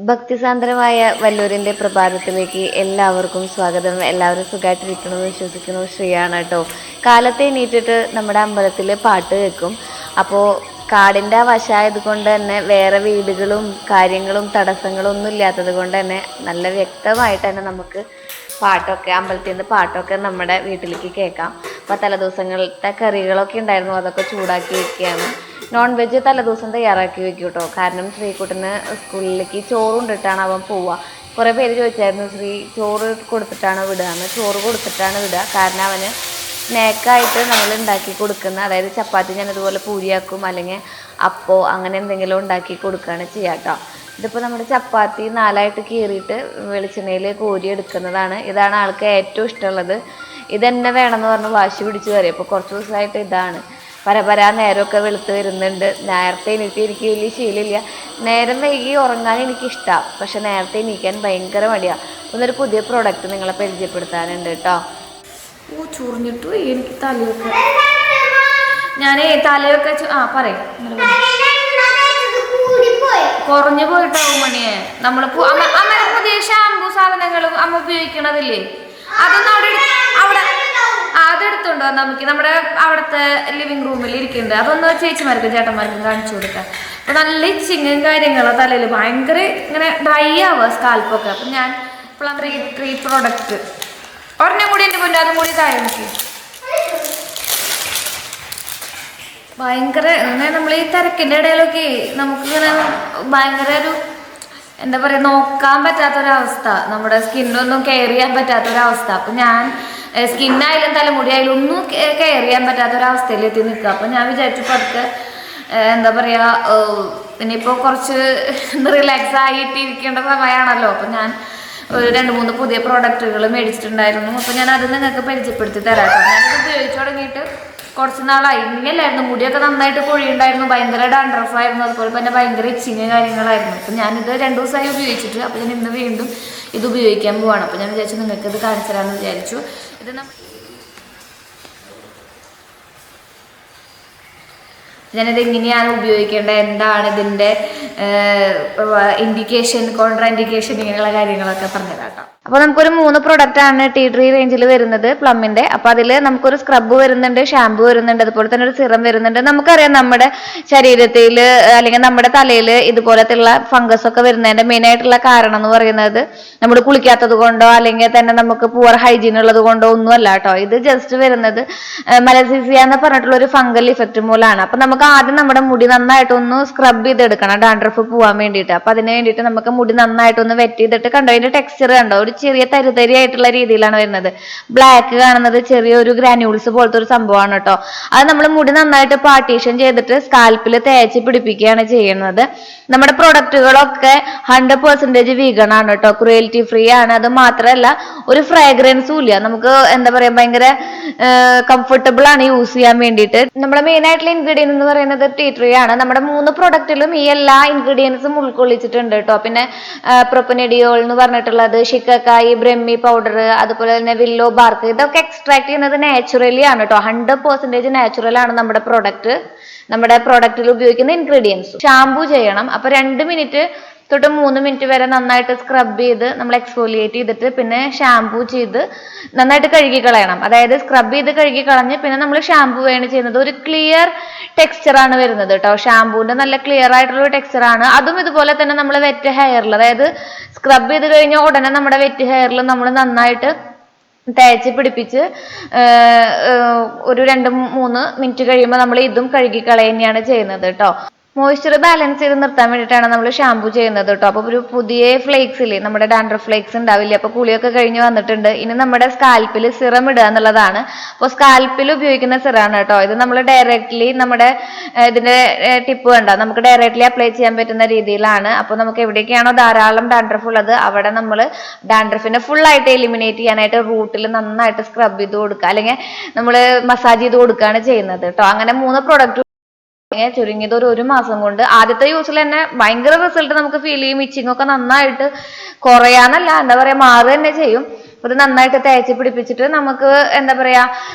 ഭക്തിസാന്ദ്രമായ വല്ലൂരിൻ്റെ പ്രഭാതത്തിലേക്ക് എല്ലാവർക്കും സ്വാഗതം. എല്ലാവരും സുഖമായിട്ടിരിക്കണമെന്ന് വിശ്വസിക്കുന്നു. ശ്രീയാണ് കേട്ടോ. കാലത്തെ എണീറ്റിട്ട് നമ്മുടെ അമ്പലത്തിൽ പാട്ട് കേൾക്കും. അപ്പോൾ കാടിൻ്റെ വശമായത് കൊണ്ട് തന്നെ വേറെ വീടുകളും കാര്യങ്ങളും തടസ്സങ്ങളും ഒന്നും ഇല്ലാത്തത് കൊണ്ട് തന്നെ നല്ല വ്യക്തമായിട്ട് തന്നെ നമുക്ക് പാട്ടൊക്കെ അമ്പലത്തിൽ നിന്ന് പാട്ടൊക്കെ നമ്മുടെ വീട്ടിലേക്ക് കേൾക്കാം. അപ്പോൾ തലേദിവസങ്ങളത്തെ കറികളൊക്കെ ഉണ്ടായിരുന്നു, അതൊക്കെ ചൂടാക്കി വയ്ക്കുകയാണ്. നോൺ വെജ് തലേദിവസം തയ്യാറാക്കി വെക്കും കേട്ടോ. കാരണം ശ്രീകുട്ടന് സ്കൂളിലേക്ക് ചോറ് കൊണ്ടിട്ടാണ് അവൻ പോവുക. കുറേ പേര് ചോദിച്ചായിരുന്നു ശ്രീ ചോറ് കൊടുത്തിട്ടാണ് വിടുകയെന്ന്. ചോറ് കൊടുത്തിട്ടാണ് വിടുക. കാരണം അവന് സ്നാക്കായിട്ട് നമ്മൾ ഉണ്ടാക്കി കൊടുക്കുന്ന, അതായത് ചപ്പാത്തി ഞാൻ ഇതുപോലെ പൂരിയാക്കും, അല്ലെങ്കിൽ അപ്പോ അങ്ങനെ എന്തെങ്കിലും ഉണ്ടാക്കി കൊടുക്കുകയാണ് ചെയ്യുക കേട്ടോ. ഇതിപ്പോൾ നമ്മുടെ ചപ്പാത്തി 4ആയിട്ട് കീറിയിട്ട് വെളിച്ചെണ്ണയിൽ കോരി എടുക്കുന്നതാണ്. ഇതാണ് ആൾക്ക് ഏറ്റവും ഇഷ്ടമുള്ളത്. ഇതെന്നെ വേണമെന്ന് പറഞ്ഞ് വാശി പിടിച്ച് കയറി. അപ്പോൾ കുറച്ച് ദിവസമായിട്ട് ഇതാണ്. പരപരാ നേരമൊക്കെ വെളുത്ത് വരുന്നുണ്ട്. നേരത്തെ എനിക്ക് വലിയ ശീലമില്ല. നേരം വൈകി ഉറങ്ങാൻ എനിക്കിഷ്ടമാണ്, പക്ഷെ നേരത്തെ എണീക്കാൻ ഭയങ്കര മടിയാണ്. ഒന്നൊരു പുതിയ പ്രോഡക്റ്റ് നിങ്ങളെ പരിചയപ്പെടുത്താനുണ്ട് കേട്ടോ. ചൊറിഞ്ഞിട്ടു എനിക്ക് തലയൊക്കെ, ഞാനേ തലയൊക്കെ പറയും കുറഞ്ഞു പോയിട്ടാവും മണിയെ. നമ്മൾ അമ്മ പുതിയ ഷാമ്പൂ സാധനങ്ങളും അമ്മ ഉപയോഗിക്കണതില്ലേ, അതൊന്നും അവിടെ അതെടുത്തുണ്ടോ നമുക്ക് നമ്മുടെ അവിടുത്തെ ലിവിങ് റൂമിൽ ഇരിക്കുന്നുണ്ട്. അതൊന്ന് ചേച്ചിമാർക്കും ചേട്ടന്മാർക്കും കാണിച്ചു കൊടുക്കാം. അപ്പോൾ നല്ല ഇച്ചിങ്ങും കാര്യങ്ങളോ തലയിൽ ഭയങ്കര ഇങ്ങനെ ഡ്രൈ ആവുക സ്കാൽപ്പൊക്കെ. അപ്പം ഞാൻ പ്ലം ട്രീ പ്രോഡക്റ്റ് ഒരെണ്ണം കൂടി എൻ്റെ മുന്നേ അതും കൂടി താഴെ നോക്കി. ഭയങ്കര ഇങ്ങനെ നമ്മൾ ഈ തിരക്കിൻ്റെ ഇടയിലൊക്കെ നമുക്കിങ്ങനെ ഭയങ്കര ഒരു എന്താ പറയുക, നോക്കാൻ പറ്റാത്തൊരവസ്ഥ, നമ്മുടെ സ്കിന്നൊന്നും കെയർ ചെയ്യാൻ പറ്റാത്തൊരവസ്ഥ. അപ്പം ഞാൻ സ്കിന്നായാലും തലമുടിയായാലും ഒന്നും കെയർ ചെയ്യാൻ പറ്റാത്തൊരവസ്ഥയിൽ എത്തി നിൽക്കുക. അപ്പം ഞാൻ വിചാരിച്ചു പതുക്കെ എന്താ പറയുക, ഇനിയിപ്പോൾ കുറച്ച് റിലാക്സ് ആയിട്ട് ഇരിക്കേണ്ട സമയമാണല്ലോ. അപ്പം ഞാൻ ഒരു 2-3 പുതിയ പ്രോഡക്റ്റുകൾ മേടിച്ചിട്ടുണ്ടായിരുന്നു. അപ്പോൾ ഞാൻ അത് നിങ്ങൾക്ക് പരിചയപ്പെടുത്തി തരാം. ഞാനത് ഉപയോഗിച്ച് തുടങ്ങിയിട്ട് കുറച്ച് നാളായി. ഇങ്ങനെയല്ലായിരുന്നു, മുടിയൊക്കെ നന്നായിട്ട് കൊഴിയുണ്ടായിരുന്നു, ഭയങ്കര ഡാൻഡ്രഫ് ആയിരുന്നു, അതുപോലെ തന്നെ ഭയങ്കര ഇച്ചിങ് കാര്യങ്ങളായിരുന്നു. അപ്പം ഞാനിത് 2 ദിവസമായി ഉപയോഗിച്ചിട്ട്. അപ്പോൾ ഞാൻ ഇന്ന് വീണ്ടും ഇത് ഉപയോഗിക്കാൻ പോവാണ്. അപ്പോൾ ഞാൻ വിചാരിച്ചു നിങ്ങൾക്ക് ഇത് കാണിച്ചു തരാമെന്ന് വിചാരിച്ചു. ഇത് ഞാനിത് എങ്ങനെയാണ് ഉപയോഗിക്കേണ്ടത്, എന്താണ് ഇതിൻ്റെ ഇൻഡിക്കേഷൻ, കോൺട്രാ ഇൻഡിക്കേഷൻ, ഇങ്ങനെയുള്ള കാര്യങ്ങളൊക്കെ പറഞ്ഞുതരാം കേട്ടോ. അപ്പോൾ നമുക്കൊരു 3 പ്രൊഡക്റ്റാണ് ടീ ട്രീ റേഞ്ചിൽ വരുന്നത് പ്ലമ്മിൻ്റെ. അപ്പോൾ അതിൽ നമുക്കൊരു സ്ക്രബ് വരുന്നുണ്ട്, ഷാമ്പു വരുന്നുണ്ട്, അതുപോലെ തന്നെ ഒരു സിറം വരുന്നുണ്ട്. നമുക്കറിയാം നമ്മുടെ ശരീരത്തിൽ അല്ലെങ്കിൽ നമ്മുടെ തലയിൽ ഇതുപോലത്തുള്ള ഫംഗസ് ഒക്കെ വരുന്നതിൻ്റെ മെയിനായിട്ടുള്ള കാരണം എന്ന് പറയുന്നത് നമ്മൾ കുളിക്കാത്തത് കൊണ്ടോ അല്ലെങ്കിൽ തന്നെ നമുക്ക് പുവർ ഹൈജീൻ ഉള്ളത് കൊണ്ടോ ഒന്നുമല്ല കേട്ടോ. ഇത് ജസ്റ്റ് വരുന്നത് മലസീസിയ എന്ന് പറഞ്ഞിട്ടുള്ള ഒരു ഫംഗൽ ഇഫക്റ്റ് മൂലമാണ്. അപ്പം നമുക്ക് ആദ്യം നമ്മുടെ മുടി നന്നായിട്ടൊന്ന് സ്ക്രബ് ചെയ്തെടുക്കണം ഡാൻഡ്രഫ് പോകാൻ വേണ്ടിയിട്ട്. അപ്പം അതിന് വേണ്ടിയിട്ട് നമുക്ക് മുടി നന്നായിട്ടൊന്ന് വെറ്റ് ചെയ്തിട്ട് കണ്ടോ, അതിൻ്റെ ടെക്സ്ചർ കണ്ടോ, ഒരു ചെറിയ തരിതരി ആയിട്ടുള്ള രീതിയിലാണ് വരുന്നത്. ബ്ലാക്ക് കാണുന്നത് ചെറിയൊരു ഗ്രാന്യൂൾസ് പോലത്തെ ഒരു സംഭവമാണ് കേട്ടോ. അത് നമ്മൾ മുടി നന്നായിട്ട് പാർട്ടീഷൻ ചെയ്തിട്ട് സ്കാൽപ്പിൽ തേച്ച് പിടിപ്പിക്കുകയാണ് ചെയ്യുന്നത്. നമ്മുടെ പ്രൊഡക്റ്റുകളൊക്കെ 100% വീഗൺ ആണ് കേട്ടോ, ക്രൂവൽറ്റി ഫ്രീ ആണ്. അത് മാത്രമല്ല ഒരു ഫ്രാഗ്രൻസും ഇല്ല. നമുക്ക് എന്താ പറയുക, ഭയങ്കര കംഫർട്ടബിൾ ആണ് യൂസ് ചെയ്യാൻ വേണ്ടിയിട്ട്. നമ്മുടെ മെയിൻ ആയിട്ടുള്ള ഇൻഗ്രീഡിയൻസ് എന്ന് പറയുന്നത് ടീ ട്രീ ആണ്. നമ്മുടെ 3 പ്രൊഡക്റ്റിലും ഈ എല്ലാ ഇൻഗ്രീഡിയൻസും ഉൾക്കൊള്ളിച്ചിട്ടുണ്ട് കേട്ടോ. പിന്നെ പ്രൊപ്പനെഡിയോൾ എന്ന് പറഞ്ഞിട്ടുള്ളത്, ഷിക്കക്കായി, ബ്രഹ്മി പൗഡർ, അതുപോലെ തന്നെ വില്ലോ ബാർക്ക്, ഇതൊക്കെ എക്സ്ട്രാക്ട് ചെയ്യുന്നത് നാച്ചുറലി ആണ് കേട്ടോ. 100% നാച്ചുറൽ ആണ് നമ്മുടെ പ്രൊഡക്റ്റിൽ ഉപയോഗിക്കുന്ന ഇൻഗ്രീഡിയൻസ്. ഷാമ്പൂ ചെയ്യണം. അപ്പോൾ 2 മിനിറ്റ് തൊട്ട് 3 മിനിറ്റ് വരെ നന്നായിട്ട് സ്ക്രബ് ചെയ്ത് നമ്മൾ എക്സ്ഫോലിയേറ്റ് ചെയ്തിട്ട് പിന്നെ ഷാമ്പൂ ചെയ്ത് നന്നായിട്ട് കഴുകി കളയണം. അതായത് സ്ക്രബ് ചെയ്ത് കഴുകി കളഞ്ഞ് പിന്നെ നമ്മൾ ഷാമ്പൂ ആണ് ചെയ്യുന്നത്. ഒരു ക്ലിയർ ടെക്സ്ചറാണ് വരുന്നത് കേട്ടോ. ഷാമ്പൂവിൻ്റെ നല്ല ക്ലിയർ ആയിട്ടുള്ള ഒരു ടെക്സ്ചറാണ്. അതും ഇതുപോലെ തന്നെ നമ്മൾ വെറ്റ് ഹെയറിൽ, അതായത് സ്ക്രബ് ചെയ്ത് കഴിഞ്ഞാൽ ഉടനെ നമ്മുടെ വെറ്റ് ഹെയറിൽ നമ്മൾ നന്നായിട്ട് തേച്ച് പിടിപ്പിച്ച് ഒരു 2-3 മിനിറ്റ് കഴിയുമ്പോൾ നമ്മൾ ഇതും കഴുകി കളയുകയാണ് ചെയ്യുന്നത് കേട്ടോ. മോയ്സ്ചർ ബാലൻസ് ചെയ്ത് നിർത്താൻ വേണ്ടിയിട്ടാണ് നമ്മൾ ഷാമ്പൂ ചെയ്യുന്നത് കേട്ടോ. അപ്പോൾ ഒരു പുതിയ ഫ്ലേക്സ് ഇല്ലേ, നമ്മുടെ ഡാൻഡ്രഫ് ഫ്ലേക്സ് ഉണ്ടാവില്ല. അപ്പോൾ കുളിയൊക്കെ കഴിഞ്ഞ് വന്നിട്ടുണ്ട്. ഇനി നമ്മുടെ സ്കാൽപ്പിൽ സിറം ഇടുക എന്നുള്ളതാണ്. അപ്പോൾ സ്കാൽപ്പിൽ ഉപയോഗിക്കുന്ന സിറാണ് കേട്ടോ. ഇത് നമ്മൾ ഡയറക്റ്റ്ലി നമ്മുടെ ഇതിൻ്റെ ടിപ്പ് വേണ്ട, നമുക്ക് ഡയറക്റ്റ്ലി അപ്ലൈ ചെയ്യാൻ പറ്റുന്ന രീതിയിലാണ്. അപ്പോൾ നമുക്ക് എവിടേക്കാണോ ധാരാളം ഡാൻഡ്രഫ് ഉള്ളത് അവിടെ നമ്മൾ ഡാൻഡ്രഫിനെ ഫുള്ളായിട്ട് എലിമിനേറ്റ് ചെയ്യാനായിട്ട് റൂട്ടിൽ നന്നായിട്ട് സ്ക്രബ് ചെയ്ത് കൊടുക്കുക, അല്ലെങ്കിൽ നമ്മൾ മസാജ് ചെയ്ത് കൊടുക്കുകയാണ് ചെയ്യുന്നത് കേട്ടോ. അങ്ങനെ 3 പ്രൊഡക്റ്റ് ചുരുങ്ങിയത് ഒരു 1 മാസം കൊണ്ട് ആദ്യത്തെ യൂസിൽ തന്നെ ഭയങ്കര റിസൾട്ട് നമുക്ക് ഫീൽ ചെയ്യും. ഇച്ചിങ് ഒക്കെ നന്നായിട്ട് കുറയാന്നല്ല, എന്താ പറയുക, മാറുക തന്നെ ചെയ്യും. അപ്പോൾ ഇത് നന്നായിട്ട് തേച്ച് പിടിപ്പിച്ചിട്ട് നമുക്ക് എന്താ പറയാ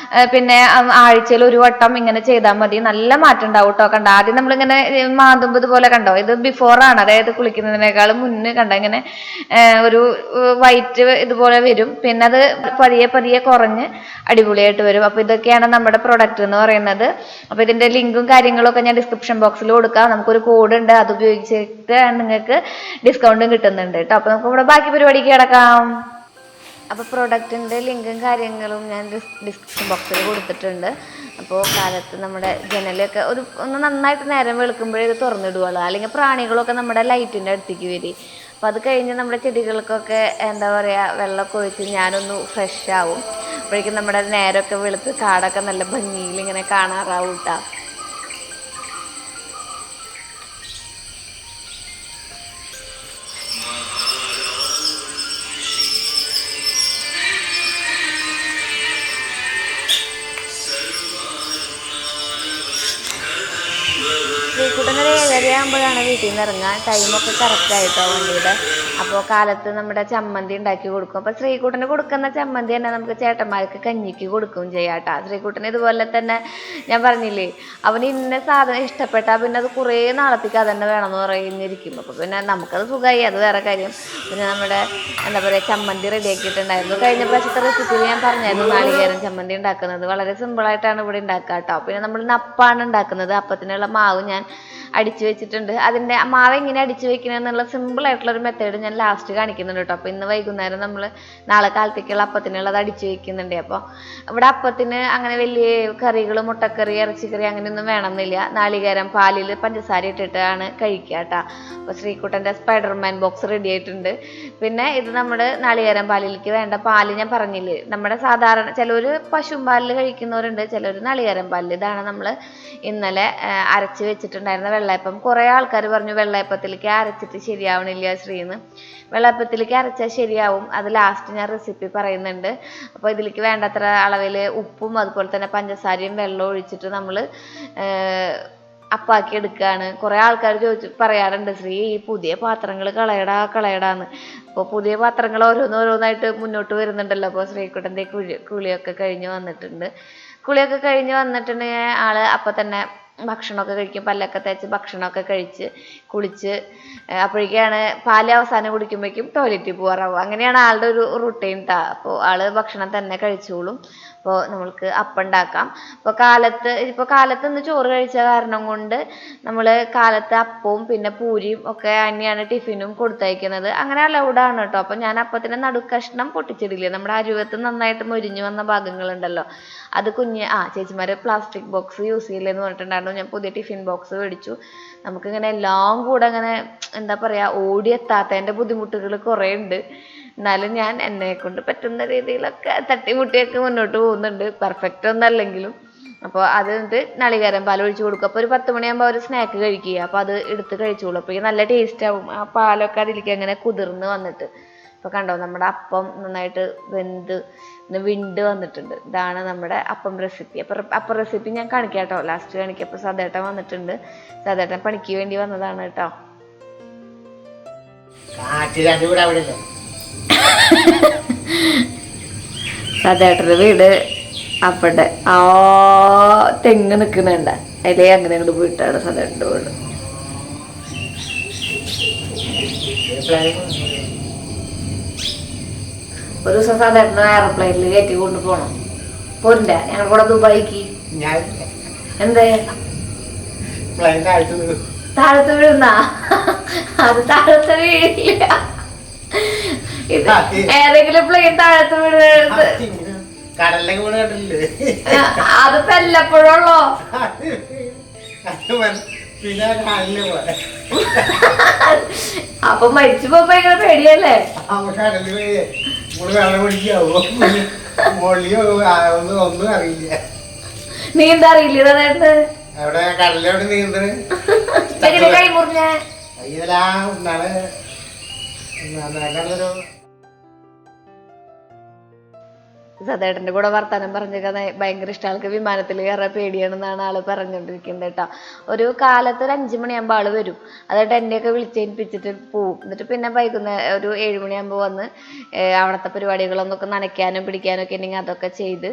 പിന്നെ ആഴ്ചയിൽ ഒരു വട്ടം ഇങ്ങനെ ചെയ്താൽ മതി. നല്ല മാറ്റം ഉണ്ടാവും കേട്ടോ. കണ്ടോ, ആദ്യം നമ്മളിങ്ങനെ മാന്തുമ്പോൾ ഇതുപോലെ കണ്ടോ, ഇത് ബിഫോർ ആണ്, അതായത് കുളിക്കുന്നതിനേക്കാളും മുന്നേ കണ്ടോ ഇങ്ങനെ ഒരു വൈറ്റ് ഇതുപോലെ വരും. പിന്നെ അത് പതിയെ പതിയെ കുറഞ്ഞ് അടിപൊളിയായിട്ട് വരും. അപ്പോൾ ഇതൊക്കെയാണ് നമ്മുടെ പ്രൊഡക്റ്റ് എന്ന് പറയുന്നത്. അപ്പോൾ ഇതിന്റെ ലിങ്കും കാര്യങ്ങളും ഒക്കെ ഞാൻ ഡിസ്ക്രിപ്ഷൻ ബോക്സിൽ കൊടുക്കാം. നമുക്കൊരു കോഡ് ഉണ്ട്, അത് ഉപയോഗിച്ചിട്ട് നിങ്ങൾക്ക് ഡിസ്കൗണ്ടും കിട്ടുന്നുണ്ട് കേട്ടോ. അപ്പോൾ നമുക്ക് ഇവിടെ ബാക്കി പരിപാടിക്ക് കിടക്കാം. അപ്പോൾ പ്രൊഡക്റ്റിൻ്റെ ലിങ്കും കാര്യങ്ങളും ഞാൻ ഡിസ്ക്രിപ്ഷൻ ബോക്സിൽ കൊടുത്തിട്ടുണ്ട്. അപ്പോൾ കാലത്ത് നമ്മുടെ ജനലൊക്കെ ഒന്ന് നന്നായിട്ട് നേരം വെളുക്കുമ്പോഴേ ഇത് തുറന്നിടുകയുള്ളൂ, അല്ലെങ്കിൽ പ്രാണികളൊക്കെ നമ്മുടെ ലൈറ്റിൻ്റെ അടുത്തേക്ക് വരും. അപ്പോൾ അത് കഴിഞ്ഞ് നമ്മുടെ ചെടികൾക്കൊക്കെ എന്താ പറയുക വെള്ളമൊക്കെ ഒഴിച്ച് ഞാനൊന്ന് ഫ്രഷ് ആവും. അപ്പോഴേക്കും നമ്മുടെ നേരമൊക്കെ വെളുത്ത് കാടൊക്കെ നല്ല ഭംഗിയിൽ ഇങ്ങനെ കാണാറാവും കേട്ടോ. ശ്രീകുട്ടനൊരു 7:30 ആകുമ്പോഴാണ് വീട്ടിൽ നിന്ന് ഇറങ്ങുക. ടൈമൊക്കെ കറക്റ്റായിട്ടോ വണ്ടിയുടെ. അപ്പോൾ കാലത്ത് നമ്മുടെ ചമ്മന്തി ഉണ്ടാക്കി കൊടുക്കും. അപ്പോൾ ശ്രീകുട്ടന് കൊടുക്കുന്ന ചമ്മന്തി തന്നെ നമുക്ക് ചേട്ടന്മാർക്ക് കഞ്ഞിക്ക് കൊടുക്കുകയും ചെയ്യാം കേട്ടോ. ശ്രീകുട്ടന് ഇതുപോലെ തന്നെ ഞാൻ പറഞ്ഞില്ലേ, അവന് ഇന്ന സാധനം ഇഷ്ടപ്പെട്ടാൽ പിന്നെ അത് കുറേ നാളത്തേക്ക് അത് തന്നെ വേണമെന്ന് പറഞ്ഞിരിക്കും. അപ്പോൾ പിന്നെ നമുക്കത് സുഖമായി, അത് വേറെ കാര്യം. പിന്നെ നമ്മുടെ എന്താ പറയുക ചമ്മന്തി റെഡിയാക്കിയിട്ടുണ്ടായിരുന്നു. കഴിഞ്ഞ പ്രാവശ്യത്തെ റെസിപ്പിയിൽ ഞാൻ പറഞ്ഞായിരുന്നു നാളികേരം ചമ്മന്തി ഉണ്ടാക്കുന്നത്. വളരെ സിമ്പിളായിട്ടാണ് ഇവിടെ ഉണ്ടാക്കുക കേട്ടോ. പിന്നെ നമ്മൾ അപ്പമാണ് ഉണ്ടാക്കുന്നത്. അപ്പത്തിനുള്ള മാവ് ഞാൻ അടിച്ചു വെച്ചിട്ടുണ്ട്. അതിൻ്റെ മാവ് എങ്ങനെ അടിച്ചു വെക്കണമെന്നുള്ള സിമ്പിളായിട്ടുള്ളൊരു മെത്തേഡ് ഞാൻ ലാസ്റ്റ് കാണിക്കുന്നുണ്ട് കേട്ടോ. അപ്പോൾ ഇന്ന് വൈകുന്നേരം നമ്മൾ നാളെ കാലത്തേക്കുള്ള അപ്പത്തിനുള്ളത് അടിച്ചു വെക്കുന്നുണ്ട്. അപ്പോൾ ഇവിടെ അപ്പത്തിന് അങ്ങനെ വലിയ കറികൾ, മുട്ടക്കറി, ഇറച്ചിക്കറി അങ്ങനെയൊന്നും വേണമെന്നില്ല. നാളികേരം പാലിൽ പഞ്ചസാര ഇട്ടിട്ടാണ് കഴിക്കുക കേട്ടോ. അപ്പോൾ ശ്രീകുട്ടൻ്റെ സ്പൈഡർമാൻ ബോക്സ് റെഡി ആയിട്ടുണ്ട്. പിന്നെ ഇത് നമ്മുടെ നാളികേരം പാലിലേക്ക് വേണ്ട പാല് ഞാൻ പറഞ്ഞില്ലേ, നമ്മുടെ സാധാരണ ചിലർ പശുമ്പാലിൽ കഴിക്കുന്നവരുണ്ട്, ചിലർ നാളികേരം പാലിൽ. ഇതാണ് നമ്മൾ ഇന്നലെ അരച്ച് വെച്ചിട്ടുണ്ടായിരുന്ന വെള്ളയപ്പം. കുറേ ആൾക്കാർ പറഞ്ഞു വെള്ളയപ്പത്തിലേക്ക് അരച്ചിട്ട് ശരിയാവണില്ല ശ്രീന്ന്. വെള്ളയപ്പത്തിലേക്ക് അരച്ചാൽ ശരിയാവും, അത് ലാസ്റ്റ് ഞാൻ റെസിപ്പി പറയുന്നുണ്ട്. അപ്പോൾ ഇതിലേക്ക് വേണ്ടത്ര അളവിൽ ഉപ്പും അതുപോലെ തന്നെ പഞ്ചസാരയും വെള്ളവും ഒഴിച്ചിട്ട് നമ്മൾ അപ്പാക്കി എടുക്കുകയാണ്. കുറേ ആൾക്കാർ പറയാറുണ്ട്, ശ്രീ ഈ പുതിയ പാത്രങ്ങൾ കളയടാന്ന്. അപ്പോൾ പുതിയ പാത്രങ്ങൾ ഓരോന്നോരോന്നായിട്ട് മുന്നോട്ട് വരുന്നുണ്ടല്ലോ. അപ്പോൾ ശ്രീകുട്ടൻ്റെ കുളിയൊക്കെ കഴിഞ്ഞ് വന്നിട്ടുണ്ടെങ്കിൽ ആള് അപ്പം തന്നെ ഭക്ഷണമൊക്കെ കഴിക്കും. പല്ലൊക്കെ തേച്ച് ഭക്ഷണമൊക്കെ കഴിച്ച് കുളിച്ച് അപ്പോഴേക്കാണ് പാല് അവസാനം കുടിക്കുമ്പോഴേക്കും ടോയ്ലറ്റിൽ പോകാറാവും. അങ്ങനെയാണ് ആളുടെ ഒരു റുട്ടീൻ ട്ടാ. അപ്പോൾ ആള് ഭക്ഷണം തന്നെ കഴിച്ചോളും. അപ്പോൾ നമ്മൾക്ക് അപ്പം ഉണ്ടാക്കാം. അപ്പോൾ കാലത്ത് ഇന്ന് ചോറ് കഴിച്ച കാരണം കൊണ്ട് നമ്മൾ കാലത്ത് അപ്പവും പിന്നെ പൂരിയും ഒക്കെ തന്നെയാണ് ടിഫിനും കൊടുത്തയക്കുന്നത്. അങ്ങനെ അലൗഡാണ് കേട്ടോ. അപ്പോൾ ഞാൻ അപ്പത്തിൻ്റെ നടുക്കഷ്ണം പൊട്ടിച്ചിടില്ലേ, നമ്മുടെ അരുവത്ത് നന്നായിട്ട് മൊരിഞ്ഞു വന്ന ഭാഗങ്ങളുണ്ടല്ലോ, അത് ചേച്ചിമാർ പ്ലാസ്റ്റിക് ബോക്സ് യൂസ് ചെയ്യില്ലെന്ന് പറഞ്ഞിട്ടുണ്ടായിരുന്നു. ഞാൻ പുതിയ ടിഫിൻ ബോക്സ് മേടിച്ചു. നമുക്കിങ്ങനെ എല്ലാം കൂടെ അങ്ങനെ എന്താ പറയുക ഓടിയെത്താത്തതിൻ്റെ ബുദ്ധിമുട്ടുകൾ കുറേ ഉണ്ട്. എന്നാലും ഞാൻ എന്നെ കൊണ്ട് പറ്റുന്ന രീതിയിലൊക്കെ തട്ടിമുട്ടിയൊക്കെ മുന്നോട്ട് പോകുന്നുണ്ട്, പെർഫെക്റ്റ് ഒന്നല്ലെങ്കിലും. അപ്പോൾ അത് നാളികേരം പാൽ ഒഴിച്ച് കൊടുക്കും. അപ്പോൾ ഒരു 10 മണിയാകുമ്പോൾ അവർ സ്നാക്ക് കഴിക്കുക. അപ്പോൾ അത് എടുത്ത് കഴിച്ചോളൂ. അപ്പോൾ നല്ല ടേസ്റ്റ് ആവും. ആ പാലൊക്കെ അതിലേക്ക് അങ്ങനെ കുതിർന്ന് വന്നിട്ട്. അപ്പോൾ കണ്ടോ നമ്മുടെ അപ്പം നന്നായിട്ട് വിണ്ട് വന്നിട്ടുണ്ട്. ഇതാണ് നമ്മുടെ അപ്പം റെസിപ്പി. അപ്പം റെസിപ്പി ഞാൻ കാണിക്കാം കേട്ടോ, ലാസ്റ്റ് കാണിക്കാം. അപ്പോൾ സദേട്ടൻ വന്നിട്ടുണ്ട്. സദേട്ടൻ പണിക്ക് വേണ്ടി വന്നതാണ് കേട്ടോ. സദേട്ടൻ്റെ വീട് അവിടെ ആ തെങ്ങ് നിൽക്കുന്നുണ്ട, അതിലേ അങ്ങനെ അങ്ങോട്ട് പോയിട്ടാണ് സദേട്ടൻ്റെ വീട്. ഒരു ദിവസം സദേട്ടന് എയർപ്ലെയിനിൽ കയറ്റി കൊണ്ടുപോകണം. പോരില്ല ഞങ്ങൾ കൂടെ ദുബായിക്ക്. എന്തേ താഴത്ത് വീഴുന്ന അത് താഴത്ത് വീഴില്ല. ഏതെങ്കിലും പ്ലെയിൻ താഴത്ത് വീഴുന്നത് അത് വല്ലപ്പോഴുള്ളോ. അപ്പൊ മരിച്ചു പോകുമ്പോ ഭയങ്കര പേടിയല്ലേ. നീന്താ അറിയില്ല കൈ മുറിഞ്ഞ സതേട്ടൻ്റെ കൂടെ വർത്താനം പറഞ്ഞേക്കാൻ ഭയങ്കര ഇഷ്ടം. ആൾക്ക് വിമാനത്തിൽ കയറാൻ പേടിയാണെന്നാണ് ആൾ പറഞ്ഞുകൊണ്ടിരിക്കുന്നത് കേട്ടോ. ഒരു കാലത്ത് ഒരു 5 മണിയാകുമ്പോൾ ആൾ വരും. അതായത് എന്നെയൊക്കെ വിളിച്ചേൽപ്പിച്ചിട്ട് പോവും. എന്നിട്ട് പിന്നെ വൈകുന്നേരം ഒരു 7 മണിയാകുമ്പോൾ വന്ന് അവിടുത്തെ പരിപാടികളൊന്നൊക്കെ നനയ്ക്കാനും പിടിക്കാനൊക്കെ ഉണ്ടെങ്കിൽ അതൊക്കെ ചെയ്ത്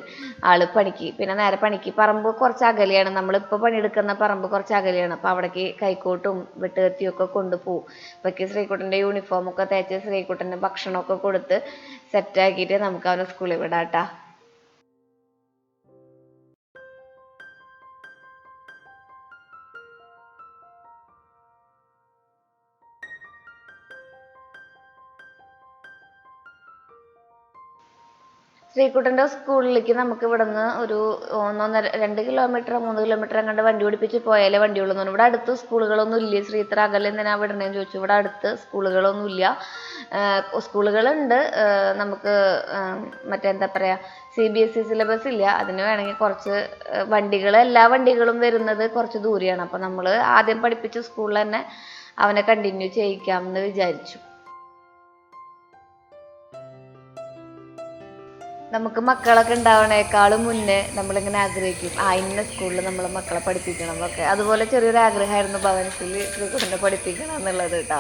ആൾ പണിക്ക് പിന്നെ നേരെ പണിക്ക്. പറമ്പ് കുറച്ച് അകലെയാണ്, നമ്മളിപ്പോൾ പണിയെടുക്കുന്ന പറമ്പ് കുറച്ച് അകലെയാണ്. അപ്പോൾ അവിടേക്ക് കൈക്കോട്ടും വെട്ടുകത്തിയൊക്കെ കൊണ്ടുപോകും. അപ്പോഴേക്ക് ശ്രീകുട്ടൻ്റെ യൂണിഫോമൊക്കെ തേച്ച് ശ്രീകുട്ടൻ്റെ ഭക്ഷണമൊക്കെ കൊടുത്ത് സെറ്റാക്കിയിട്ട് നമുക്ക് അവനെ സ്കൂളിൽ വിടാം കേട്ടോ. ശ്രീകുട്ടൻ്റെ സ്കൂളിലേക്ക് നമുക്ക് ഇവിടുന്ന് ഒരു 2 കിലോമീറ്റർ 3 കിലോമീറ്റർ അങ്ങോട്ട് വണ്ടി ഓടിപ്പിച്ച് പോയാലേ വണ്ടിയുള്ളൂ എന്ന് പറഞ്ഞു. ഇവിടെ അടുത്ത് സ്കൂളുകളൊന്നും ഇല്ല. ശ്രീ ഇത്ര അകലെ എന്തിനാ വിടണേന്ന് ചോദിച്ചു. ഇവിടെ അടുത്ത് സ്കൂളുകളൊന്നും ഇല്ല. സ്കൂളുകളുണ്ട്, നമുക്ക് മറ്റെന്താ പറയുക CBSE സിലബസ് ഇല്ല. അതിന് വേണമെങ്കിൽ കുറച്ച് എല്ലാ വണ്ടികളും വരുന്നത് കുറച്ച് ദൂരെയാണ്. അപ്പോൾ നമ്മൾ ആദ്യം പഠിപ്പിച്ച സ്കൂളിൽ തന്നെ അവനെ കണ്ടിന്യൂ ചെയ്യിക്കാമെന്ന് വിചാരിച്ചു. നമുക്ക് മക്കളൊക്കെ ഉണ്ടാവണേക്കാളും മുന്നേ നമ്മളിങ്ങനെ ആഗ്രഹിക്കും ഇന്ന സ്കൂളിൽ നമ്മൾ മക്കളെ പഠിപ്പിക്കണം എന്നൊക്കെ. അതുപോലെ ചെറിയൊരു ആഗ്രഹമായിരുന്നു ഭവൻസിൽ ശ്രീകുട്ടനെ പഠിപ്പിക്കണം എന്നുള്ളത് കേട്ടോ.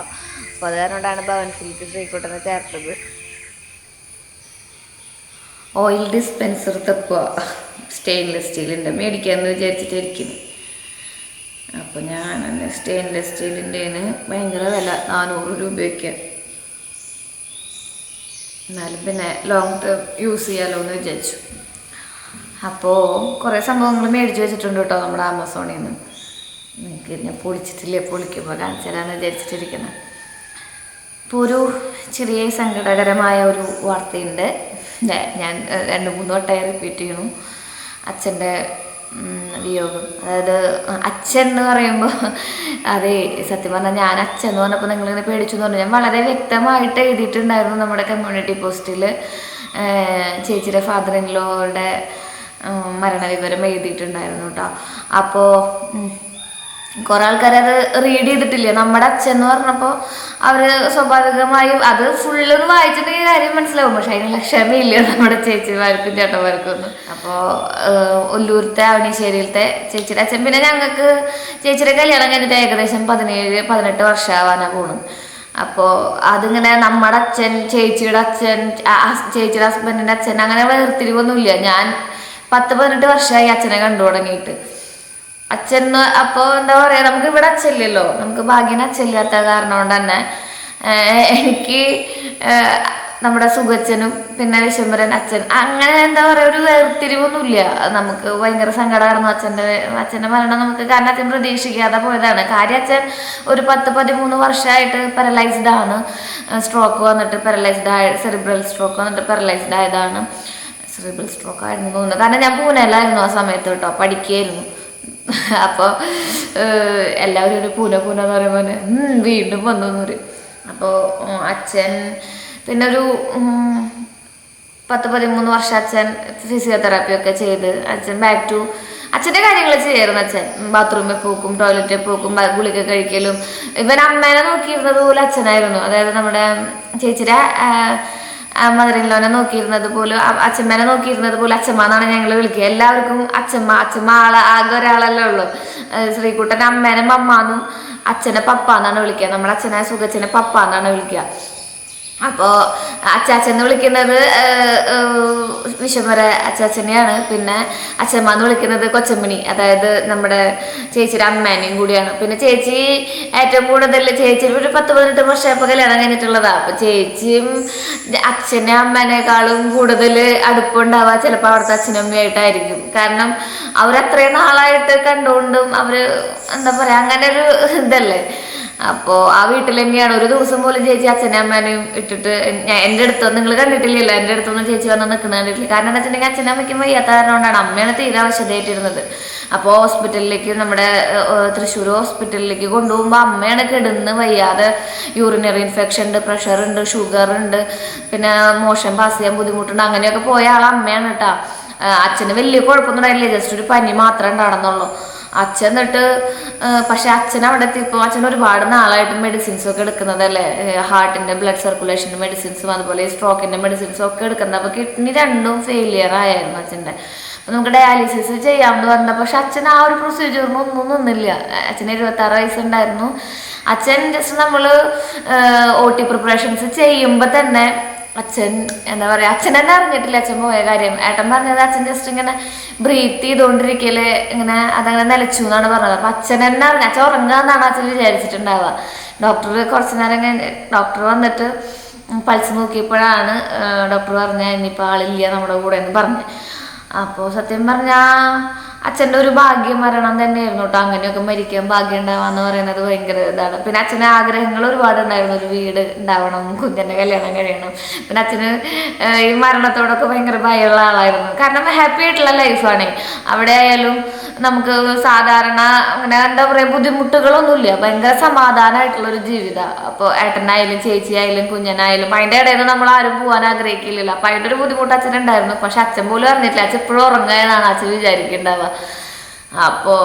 അപ്പോൾ അത് കാരണമാണ് ഭവൻസിലേക്ക് ശ്രീകുട്ടനെ ചേർത്തത്. ഓയിൽ ഡിസ്പെൻസർ തപ്പുക സ്റ്റെയിൻലെസ് സ്റ്റീലിൻ്റെ മേടിക്കാമെന്ന് വിചാരിച്ചിട്ടിരിക്കുന്നു. അപ്പോൾ ഞാൻ സ്റ്റെയിൻലെസ് സ്റ്റീലിൻ്റെ ഭയങ്കര വില 400 രൂപയൊക്കെ. എന്നാലും പിന്നെ ലോങ് ടേം യൂസ് ചെയ്യാമല്ലോ എന്ന് വിചാരിച്ചു. അപ്പോൾ കുറേ സംഭവങ്ങൾ മേടിച്ച് വെച്ചിട്ടുണ്ട് കേട്ടോ നമ്മുടെ ആമസോണിൽ നിന്ന്. നിങ്ങൾക്ക് ഞാൻ പൊളിച്ചിട്ടില്ലേ, പൊളിക്കുമ്പോൾ കാണിച്ചു തരാമെന്ന് വിചാരിച്ചിട്ടിരിക്കുന്നത്. ഇപ്പോൾ ഒരു ചെറിയ സങ്കടകരമായ ഒരു വാർത്തയുണ്ട്. ഞാൻ 2-3 വട്ടമായി റിപ്പീറ്റ് ചെയ്യണു. അച്ഛൻ്റെ വിയോഗം. അതായത് അച്ഛൻ എന്ന് പറയുമ്പോൾ അതെ, സത്യം പറഞ്ഞാൽ ഞാൻ അച്ഛൻ എന്ന് പറഞ്ഞപ്പോൾ നിങ്ങളിങ്ങനെ പേടിച്ചു എന്ന് പറഞ്ഞു. ഞാൻ വളരെ വ്യക്തമായിട്ട് എഴുതിയിട്ടുണ്ടായിരുന്നു നമ്മുടെ കമ്മ്യൂണിറ്റി പോസ്റ്റിൽ. ചേച്ചിയുടെ ഫാദർ ഇൻ ലോയുടെ മരണവിവരം എഴുതിയിട്ടുണ്ടായിരുന്നു കേട്ടോ. അപ്പോൾ കുറേ ആൾക്കാരത് റീഡ് ചെയ്തിട്ടില്ല. നമ്മുടെ അച്ഛൻ എന്ന് പറഞ്ഞപ്പോൾ അവർ സ്വാഭാവികമായും അത് ഫുള്ളൊന്ന് വായിച്ചിട്ടുണ്ടെങ്കിൽ കാര്യം മനസ്സിലാവും. പക്ഷെ അതിനുള്ള ക്ഷമയില്ല നമ്മുടെ ചേച്ചിമാർക്കും ചേട്ടന്മാർക്കൊന്നും. അപ്പോൾ ഒല്ലൂരത്തെ അവണിശ്ശേരിയിലത്തെ ചേച്ചിയുടെ അച്ഛൻ. പിന്നെ ഞങ്ങൾക്ക് ചേച്ചിയുടെ കല്യാണം കഴിഞ്ഞിട്ട് ഏകദേശം 17-18 വർഷമാവാനാണ് പോണു. അപ്പോൾ അതിങ്ങനെ നമ്മുടെ അച്ഛൻ, ചേച്ചിയുടെ അച്ഛൻ, ചേച്ചിയുടെ ഹസ്ബൻഡിൻ്റെ അച്ഛൻ അങ്ങനെ വേർതിരിവൊന്നുമില്ല. ഞാൻ 10-18 വർഷമായി അച്ഛനെ കണ്ടു തുടങ്ങിയിട്ട്. അച്ഛൻ അപ്പോൾ എന്താ പറയുക, നമുക്ക് ഇവിടെ അച്ഛനില്ലല്ലോ. നമുക്ക് ഭാഗ്യന് അച്ഛനില്ലാത്ത കാരണം കൊണ്ട് തന്നെ എനിക്ക് നമ്മുടെ സുഖച്ചനും പിന്നെ വിശംബരൻ അച്ഛൻ അങ്ങനെ എന്താ പറയുക ഒരു വേർതിരിവൊന്നുമില്ല. നമുക്ക് ഭയങ്കര സങ്കടമായിരുന്നു അച്ഛൻ്റെ മരണം നമുക്ക്. കാരണം അച്ഛൻ പ്രതീക്ഷിക്കാതെ പോയതാണ്. കാര്യം അച്ഛൻ ഒരു 10-13 വർഷമായിട്ട് പാരലൈസ്ഡ് ആണ്. സ്ട്രോക്ക് വന്നിട്ട് സെറിബ്രൽ സ്ട്രോക്ക് വന്നിട്ട് പാരലൈസ്ഡ് ആയതാണ്. സെറിബ്രൽ സ്ട്രോക്ക് ആയിരുന്നു തോന്നുന്നു. കാരണം ഞാൻ പൂനെയിലായിരുന്നു ആ സമയത്ത് കേട്ടോ, പഠിക്കുകയായിരുന്നു. അപ്പോൾ എല്ലാവരും ഒരു പൂന എന്ന് പറയുമ്പോൾ വീണ്ടും വന്നു. അപ്പോൾ അച്ഛൻ പിന്നെ ഒരു 10-13 വർഷം അച്ഛൻ ഫിസിയോതെറാപ്പിയൊക്കെ ചെയ്ത് അച്ഛൻ അച്ഛൻ്റെ കാര്യങ്ങൾ ചെയ്യായിരുന്നു. അച്ഛൻ ബാത്റൂമിൽ പോക്കും, ടോയ്ലറ്റിൽ പോക്കും, ഗുളിക കഴിക്കലും. ഇവൻ അമ്മേനെ നോക്കിയിരുന്നത് പോലെ അച്ഛനായിരുന്നു. അതായത് നമ്മുടെ ചേച്ചിയുടെ മദർ ഇൻ ലോനെ നോക്കിയിരുന്നത് പോലും അച്ഛമ്മേനെ നോക്കിയിരുന്നത് പോലെ അച്ഛമ്മ എന്നാണ് ഞങ്ങൾ വിളിക്കുക. എല്ലാവർക്കും അച്ഛമ്മ ആകെ ഒരാളല്ലേ ഉള്ളൂ. ശ്രീകുട്ടൻ അമ്മേനെ മമ്മാന്നും അച്ഛനെ പപ്പ എന്നാണ് വിളിക്കുക. നമ്മുടെ അച്ഛനെ സുഖച്ചനെ പപ്പ എന്നാണ് വിളിക്കുക. അപ്പോൾ അച്ചാച്ചെന്ന് വിളിക്കുന്നത് വിശംബര അച്ചാച്ചനെയാണ്. പിന്നെ അച്ഛമ്മ എന്ന് വിളിക്കുന്നത് കൊച്ചമ്മണി, അതായത് നമ്മുടെ ചേച്ചിയുടെ അമ്മേനെയും കൂടിയാണ്. പിന്നെ ചേച്ചി ഏറ്റവും കൂടുതൽ ചേച്ചി ഒരു 10-18 വർഷമായപ്പോൾ കല്യാണം കഴിഞ്ഞിട്ടുള്ളതാണ്. അപ്പോൾ ചേച്ചിയും അച്ഛനെ അമ്മേനേക്കാളും കൂടുതൽ അടുപ്പുണ്ടാവുക ചിലപ്പോൾ അവിടുത്തെ അച്ഛനമ്മയായിട്ടായിരിക്കും. കാരണം അവരത്രയും നാളായിട്ട് കണ്ടുകൊണ്ടും അവർ എന്താ പറയുക അങ്ങനെ ഒരു ഇതല്ലേ. അപ്പോൾ ആ വീട്ടിൽ തന്നെയാണ്. ഒരു ദിവസം പോലും ചേച്ചി അച്ഛനെ അമ്മേനെയും ഇട്ടിട്ട് എൻ്റെ അടുത്തൊന്നും നിങ്ങൾ കണ്ടിട്ടില്ലല്ലോ, എൻ്റെ അടുത്തൊന്നും ചേച്ചി വന്ന് നിൽക്കുന്ന കണ്ടിട്ടില്ല. കാരണം എന്താ വെച്ചിട്ടുണ്ടെങ്കിൽ അച്ഛനമ്മയ്ക്കും വയ്യാത്ത കാരണം കൊണ്ടാണ്. അമ്മയാണ് തീരെ ആവശ്യമായിട്ടിരുന്നത്. അപ്പോൾ ഹോസ്പിറ്റലിലേക്ക് നമ്മുടെ തൃശ്ശൂർ ഹോസ്പിറ്റലിലേക്ക് കൊണ്ടുപോകുമ്പോൾ അമ്മയാണ് കിടന്ന് വയ്യാതെ, യൂറിനറി ഇൻഫെക്ഷൻ ഉണ്ട്, പ്രഷറുണ്ട്, ഷുഗറുണ്ട്, പിന്നെ മോഷൻ പാസ് ചെയ്യാൻ ബുദ്ധിമുട്ടുണ്ട്. അങ്ങനെയൊക്കെ പോയ ആൾ അമ്മയാണ് കേട്ടോ. അച്ഛന് വലിയ കുഴപ്പമൊന്നും ഉണ്ടായില്ല, ജസ്റ്റ് ഒരു പനി മാത്രമേ ഉണ്ടാണെന്നുള്ളൂ. അച്ഛൻ എന്നിട്ട് പക്ഷെ അച്ഛൻ അവിടെ എത്തിയപ്പോൾ അച്ഛൻ ഒരുപാട് നാളായിട്ട് മെഡിസിൻസ് ഒക്കെ എടുക്കുന്നതല്ലേ, ഹാർട്ടിൻ്റെ ബ്ലഡ് സർക്കുലേഷൻ്റെ മെഡിസിൻസും അതുപോലെ സ്ട്രോക്കിൻ്റെ മെഡിസിൻസും ഒക്കെ എടുക്കുന്നത്. അപ്പോൾ കിഡ്നി രണ്ടും ഫെയിലിയർ ആയിരുന്നു അച്ഛൻ്റെ. അപ്പോൾ നമുക്ക് ഡയാലിസിസ് ചെയ്യാമെന്ന് പറഞ്ഞത്, പക്ഷെ അച്ഛൻ ആ ഒരു പ്രൊസീജിയറിനൊന്നും നിന്നില്ല. അച്ഛന് 26 വയസ്സുണ്ടായിരുന്നു. അച്ഛൻ ജസ്റ്റ് നമ്മൾ OT പ്രിപ്പറേഷൻസ് ചെയ്യുമ്പോൾ തന്നെ അച്ഛൻ എന്താ പറയുക, അച്ഛൻ തന്നെ അറിഞ്ഞിട്ടില്ല അച്ഛൻ പോയ കാര്യം. ഏട്ടൻ പറഞ്ഞത് അച്ഛൻ ജസ്റ്റ് ഇങ്ങനെ ബ്രീത്ത് ചെയ്തുകൊണ്ടിരിക്കല് ഇങ്ങനെ അതങ്ങനെ നിലച്ചു എന്നാണ് പറഞ്ഞത്. അപ്പം അച്ഛൻ തന്നെ അറിഞ്ഞ, അച്ഛൻ ഉറങ്ങാന്നാണ് അച്ഛൻ വിചാരിച്ചിട്ടുണ്ടാവുക. കുറച്ച് നേരം കഴിഞ്ഞ് ഡോക്ടർ വന്നിട്ട് പൾസ് നോക്കിയപ്പോഴാണ് ഡോക്ടർ പറഞ്ഞത് ഇനിയിപ്പോൾ ആളില്ല നമ്മുടെ കൂടെ എന്ന് പറഞ്ഞു. അപ്പോൾ സത്യം പറഞ്ഞാൽ അച്ഛൻ്റെ ഒരു ഭാഗ്യമരണം തന്നെയായിരുന്നു കേട്ടോ. അങ്ങനെയൊക്കെ മരിക്കാൻ ഭാഗ്യം ഉണ്ടാവാന്ന് പറയുന്നത് ഭയങ്കര ഇതാണ്. പിന്നെ അച്ഛന് ആഗ്രഹങ്ങൾ ഒരുപാടുണ്ടായിരുന്നു, ഒരു വീട് ഉണ്ടാവണം, കുഞ്ഞിൻ്റെ കല്യാണം കഴിയണം. പിന്നെ അച്ഛന് ഈ മരണത്തോടൊക്കെ ഭയങ്കര ഭയമുള്ള ആളായിരുന്നു. കാരണം ഹാപ്പി ആയിട്ടുള്ള ലൈഫാണ്. അവിടെ ആയാലും നമുക്ക് സാധാരണ അങ്ങനെ എന്താ പറയുക ബുദ്ധിമുട്ടുകളൊന്നുമില്ല, ഭയങ്കര സമാധാനമായിട്ടുള്ളൊരു ജീവിതമാണ്. അപ്പോൾ ഏട്ടനായാലും ചേച്ചിയായാലും കുഞ്ഞനായാലും അതിൻ്റെ ഇടയിൽ നിന്ന് നമ്മൾ ആരും പോകാൻ ആഗ്രഹിക്കില്ലല്ലോ. അപ്പം അതിൻ്റെ ഒരു ബുദ്ധിമുട്ട് അച്ഛനുണ്ടായിരുന്നു. പക്ഷെ അച്ഛൻ പോലും അറിഞ്ഞിട്ടില്ല, അച്ഛൻ എപ്പോഴും ഉറങ്ങുകയെന്നാണ് അച്ഛൻ വിചാരിക്കുന്നുണ്ടാവുക. അപ്പോൾ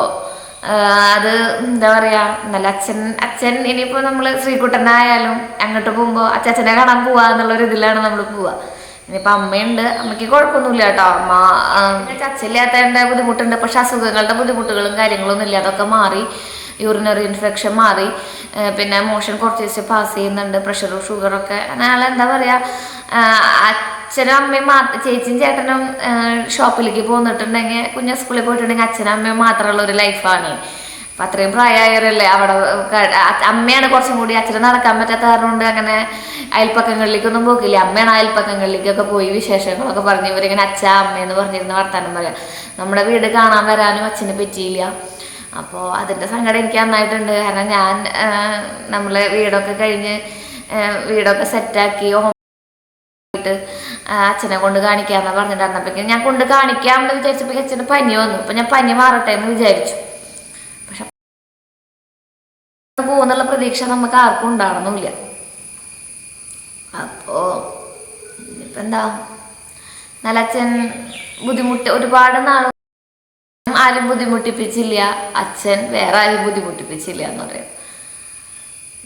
അത് എന്താ പറയുക, നല്ല അച്ഛൻ ഇനിയിപ്പോൾ നമ്മൾ ശ്രീകുട്ടനായാലും അങ്ങോട്ട് പോകുമ്പോൾ അച്ഛനെ കാണാൻ പോവുക എന്നുള്ളൊരു ഇതിലാണ് നമ്മൾ പോവുക. ഇനിയിപ്പോൾ അമ്മയുണ്ട്, അമ്മയ്ക്ക് കുഴപ്പമൊന്നുമില്ല കേട്ടോ. അമ്മ അച്ഛനില്ലാത്തതിൻ്റെ ബുദ്ധിമുട്ടുണ്ട്, പക്ഷെ അസുഖങ്ങളുടെ ബുദ്ധിമുട്ടുകളും കാര്യങ്ങളൊന്നും ഇല്ല, അതൊക്കെ മാറി. യൂറിനറി ഇൻഫെക്ഷൻ മാറി, പിന്നെ മോഷൻ കുറച്ച് ദിവസം പാസ് ചെയ്യുന്നുണ്ട്, പ്രഷറും ഷുഗറൊക്കെ. അങ്ങനെ എന്താ പറയുക, അച്ഛനും അമ്മയും ചേച്ചിയും ചേട്ടനും ഷോപ്പിലേക്ക് പോന്നിട്ടുണ്ടെങ്കിൽ, കുഞ്ഞ് സ്കൂളിൽ പോയിട്ടുണ്ടെങ്കിൽ അച്ഛനും അമ്മയും മാത്രമുള്ള ഒരു ലൈഫാണ്. അപ്പം അത്രയും പ്രായമായവരല്ലേ. അവിടെ അമ്മയാണ് കുറച്ചും കൂടി, അച്ഛന് നടക്കാൻ പറ്റാത്ത കാരണം കൊണ്ട് അങ്ങനെ അയൽപ്പക്കങ്ങളിലേക്കൊന്നും പോക്കില്ല. അമ്മയാണ് അയൽപ്പക്കങ്ങളിലേക്കൊക്കെ പോയി വിശേഷങ്ങളൊക്കെ പറഞ്ഞ് ഇവരിങ്ങനെ അമ്മയെന്ന് പറഞ്ഞിരുന്ന വർത്താനം പറയാം. നമ്മുടെ വീട് കാണാൻ വരാനും അച്ഛന് പറ്റിയില്ല. അപ്പോൾ അതിൻ്റെ സങ്കടം എനിക്ക് നന്നായിട്ടുണ്ട്. കാരണം ഞാൻ നമ്മൾ വീടൊക്കെ കഴിഞ്ഞ് വീടൊക്കെ സെറ്റാക്കി അച്ഛനെ കൊണ്ട് കാണിക്കാമെന്ന് പറഞ്ഞിട്ടുണ്ടായിരുന്നപ്പോഴേക്കും ഞാൻ കൊണ്ട് കാണിക്കാമെന്ന് വിചാരിച്ചപ്പോൾ അച്ഛന് പനി വന്നു. അപ്പം ഞാൻ പനി മാറട്ടെ എന്ന് വിചാരിച്ചു. പക്ഷെ പോകുന്നുള്ള പ്രതീക്ഷ നമുക്ക് ആർക്കും ഉണ്ടാവണമെന്നില്ല. അപ്പോൾ ഇനിയിപ്പോൾ എന്താ, നല്ല അച്ഛൻ ബുദ്ധിമുട്ട് ഒരുപാട് നാൾ ആരും ബുദ്ധിമുട്ടിപ്പിച്ചില്ല, അച്ഛൻ വേറെ ആരും ബുദ്ധിമുട്ടിപ്പിച്ചില്ല എന്ന് പറയാം.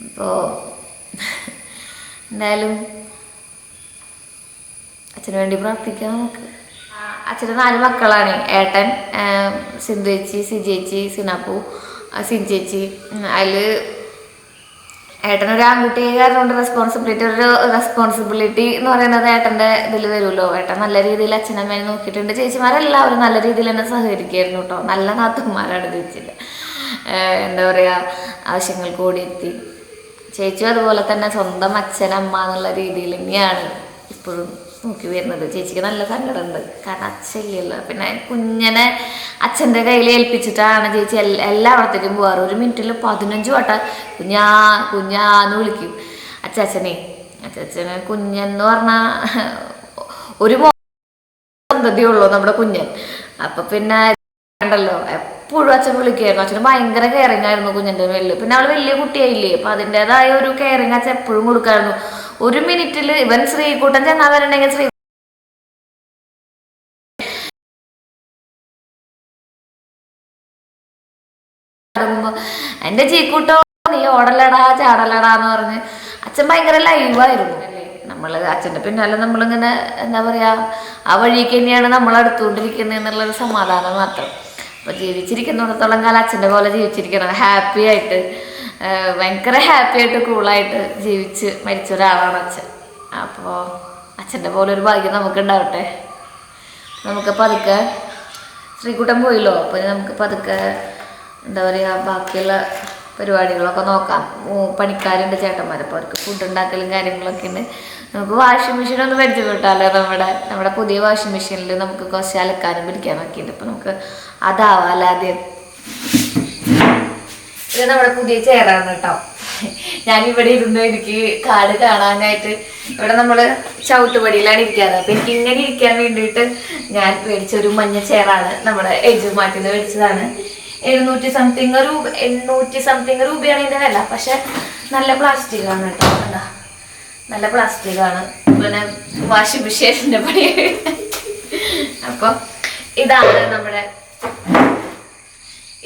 അപ്പോൾ എന്തായാലും അച്ഛന് വേണ്ടി പ്രാർത്ഥിക്കാം നമുക്ക്. അച്ഛന് 4 മക്കളാണ്. ഏട്ടൻ സിന്ധു ചേച്ചി, സിജേച്ചി, സിനാപ്പു, സിൻ ചേച്ചി. അതിൽ ഏട്ടനൊരു ആൺകുട്ടി കാരണം റെസ്പോൺസിബിലിറ്റി എന്ന് പറയുന്നത് ഏട്ടൻ്റെ ഇതിൽ വരുമല്ലോ. ഏട്ടൻ നല്ല രീതിയിൽ അച്ഛനമ്മേനെ നോക്കിയിട്ടുണ്ട്. ചേച്ചിമാരെല്ലാവരും നല്ല രീതിയിൽ തന്നെ സഹകരിക്കുമായിരുന്നു കേട്ടോ. നല്ല നാത്തുമാരാണ് ചേച്ചിയുടെ. എന്താ പറയുക, ആവശ്യങ്ങൾക്ക് കൂടി എത്തി. ചേച്ചി അതുപോലെ തന്നെ സ്വന്തം അച്ഛനമ്മ എന്നുള്ള രീതിയിൽ തന്നെയാണ് ഇപ്പോഴും നോക്കി വരുന്നത്. ചേച്ചിക്ക് നല്ല സങ്കടമുണ്ട്, കാരണം അച്ഛനില്ലല്ലോ. പിന്നെ കുഞ്ഞിനെ അച്ഛൻ്റെ കയ്യിൽ ഏൽപ്പിച്ചിട്ടാണ് ചേച്ചി എല്ലായിടത്തേക്കും പോകാറ്. ഒരു മിനിറ്റിൽ 15 വട്ടം കുഞ്ഞാന്ന് വിളിക്കും അച്ഛനെ. അച്ഛന് കുഞ്ഞെന്ന് പറഞ്ഞാൽ ഒരു സന്തതിയുള്ളൂ നമ്മുടെ കുഞ്ഞൻ. അപ്പം പിന്നെ ഉണ്ടല്ലോ എപ്പോഴും അച്ഛൻ വിളിക്കുമായിരുന്നു. അച്ഛന് ഭയങ്കര കെയറിങ് ആയിരുന്നു കുഞ്ഞിൻ്റെ മേലിൽ. പിന്നെ അവൾ വലിയ കുട്ടിയായില്ലേ, അപ്പം അതിൻ്റെതായ ഒരു കെയറിങ് അച്ഛൻ എപ്പോഴും കൊടുക്കായിരുന്നു. ഒരു മിനിറ്റിൽ ഇവൻ ശ്രീകൂട്ടൻ ചെന്നാൽ വരണമെങ്കിൽ എൻ്റെ ചീക്കൂട്ടോ നീ ഓടലടാ ചാടലടാ എന്ന് പറഞ്ഞ് അച്ഛൻ ഭയങ്കര ലൈവായിരുന്നു. നമ്മൾ അച്ഛൻ്റെ പിന്നാലെ നമ്മളിങ്ങനെ എന്താ പറയുക, ആ വഴിക്ക് തന്നെയാണ് നമ്മൾ അടുത്തുകൊണ്ടിരിക്കുന്നത് എന്നുള്ളൊരു സമാധാനം മാത്രം. അപ്പോൾ ജീവിച്ചിരിക്കുന്നിടത്തോളം കാലം അച്ഛൻ്റെ പോലെ ജീവിച്ചിരിക്കണം, ഹാപ്പി ആയിട്ട്, ഭയങ്കര ഹാപ്പി ആയിട്ട് കൂളായിട്ട് ജീവിച്ച് മരിച്ച ഒരാളാണ് അച്ഛൻ. അപ്പോൾ അച്ഛൻ്റെ പോലെ ഒരു ഭാഗ്യം നമുക്ക് ഉണ്ടാവട്ടെ. നമുക്ക് പതുക്കെ ശ്രീകുട്ടൻ പോയില്ലോ, അപ്പോൾ നമുക്ക് പതുക്കെ എന്താ പറയുക ബാക്കിയുള്ള പരിപാടികളൊക്കെ നോക്കാം. പണിക്കാരുണ്ട് ചേട്ടന്മാർ, അപ്പോൾ അവർക്ക് ഫുഡ് ഉണ്ടാക്കലും കാര്യങ്ങളൊക്കെ ഉണ്ട്. നമുക്ക് വാഷിംഗ് മെഷീൻ ഒന്ന് പരിചയപ്പെട്ടാലോ. നമ്മുടെ പുതിയ വാഷിംഗ് മെഷീനിൽ നമുക്ക് കുറച്ച് അലക്കാനും പിടിക്കാനൊക്കെ ഉണ്ട്. അപ്പോൾ നമുക്ക് അതാവാം ആദ്യം. ഇത് നമ്മുടെ പുതിയ ചെയറാണ് കേട്ടോ. ഞാനിവിടെ ഇരുന്ന് എനിക്ക് കാട് കാണാനായിട്ട് ഇവിടെ നമ്മൾ ചവിട്ടുപടിയിലാണ് ഇരിക്കാറ്. അപ്പം എനിക്ക് ഇങ്ങനെ ഇരിക്കാൻ വേണ്ടിയിട്ട് ഞാൻ മേടിച്ചൊരു മഞ്ഞ ചെയറാണ്. നമ്മുടെ എജുമാറ്റിൽ നിന്ന് മേടിച്ചതാണ്. 800 സംതിങ് രൂപയാണ് ഇതിൻ്റെ വില. പക്ഷെ നല്ല പ്ലാസ്റ്റിക്കാണ് കേട്ടോ. എന്താ നല്ല പ്ലാസ്റ്റിക്കാണ്. പിന്നെ വാഷിംഗ് മെഷീനിൻ്റെ പണി. അപ്പം ഇതാണ് നമ്മുടെ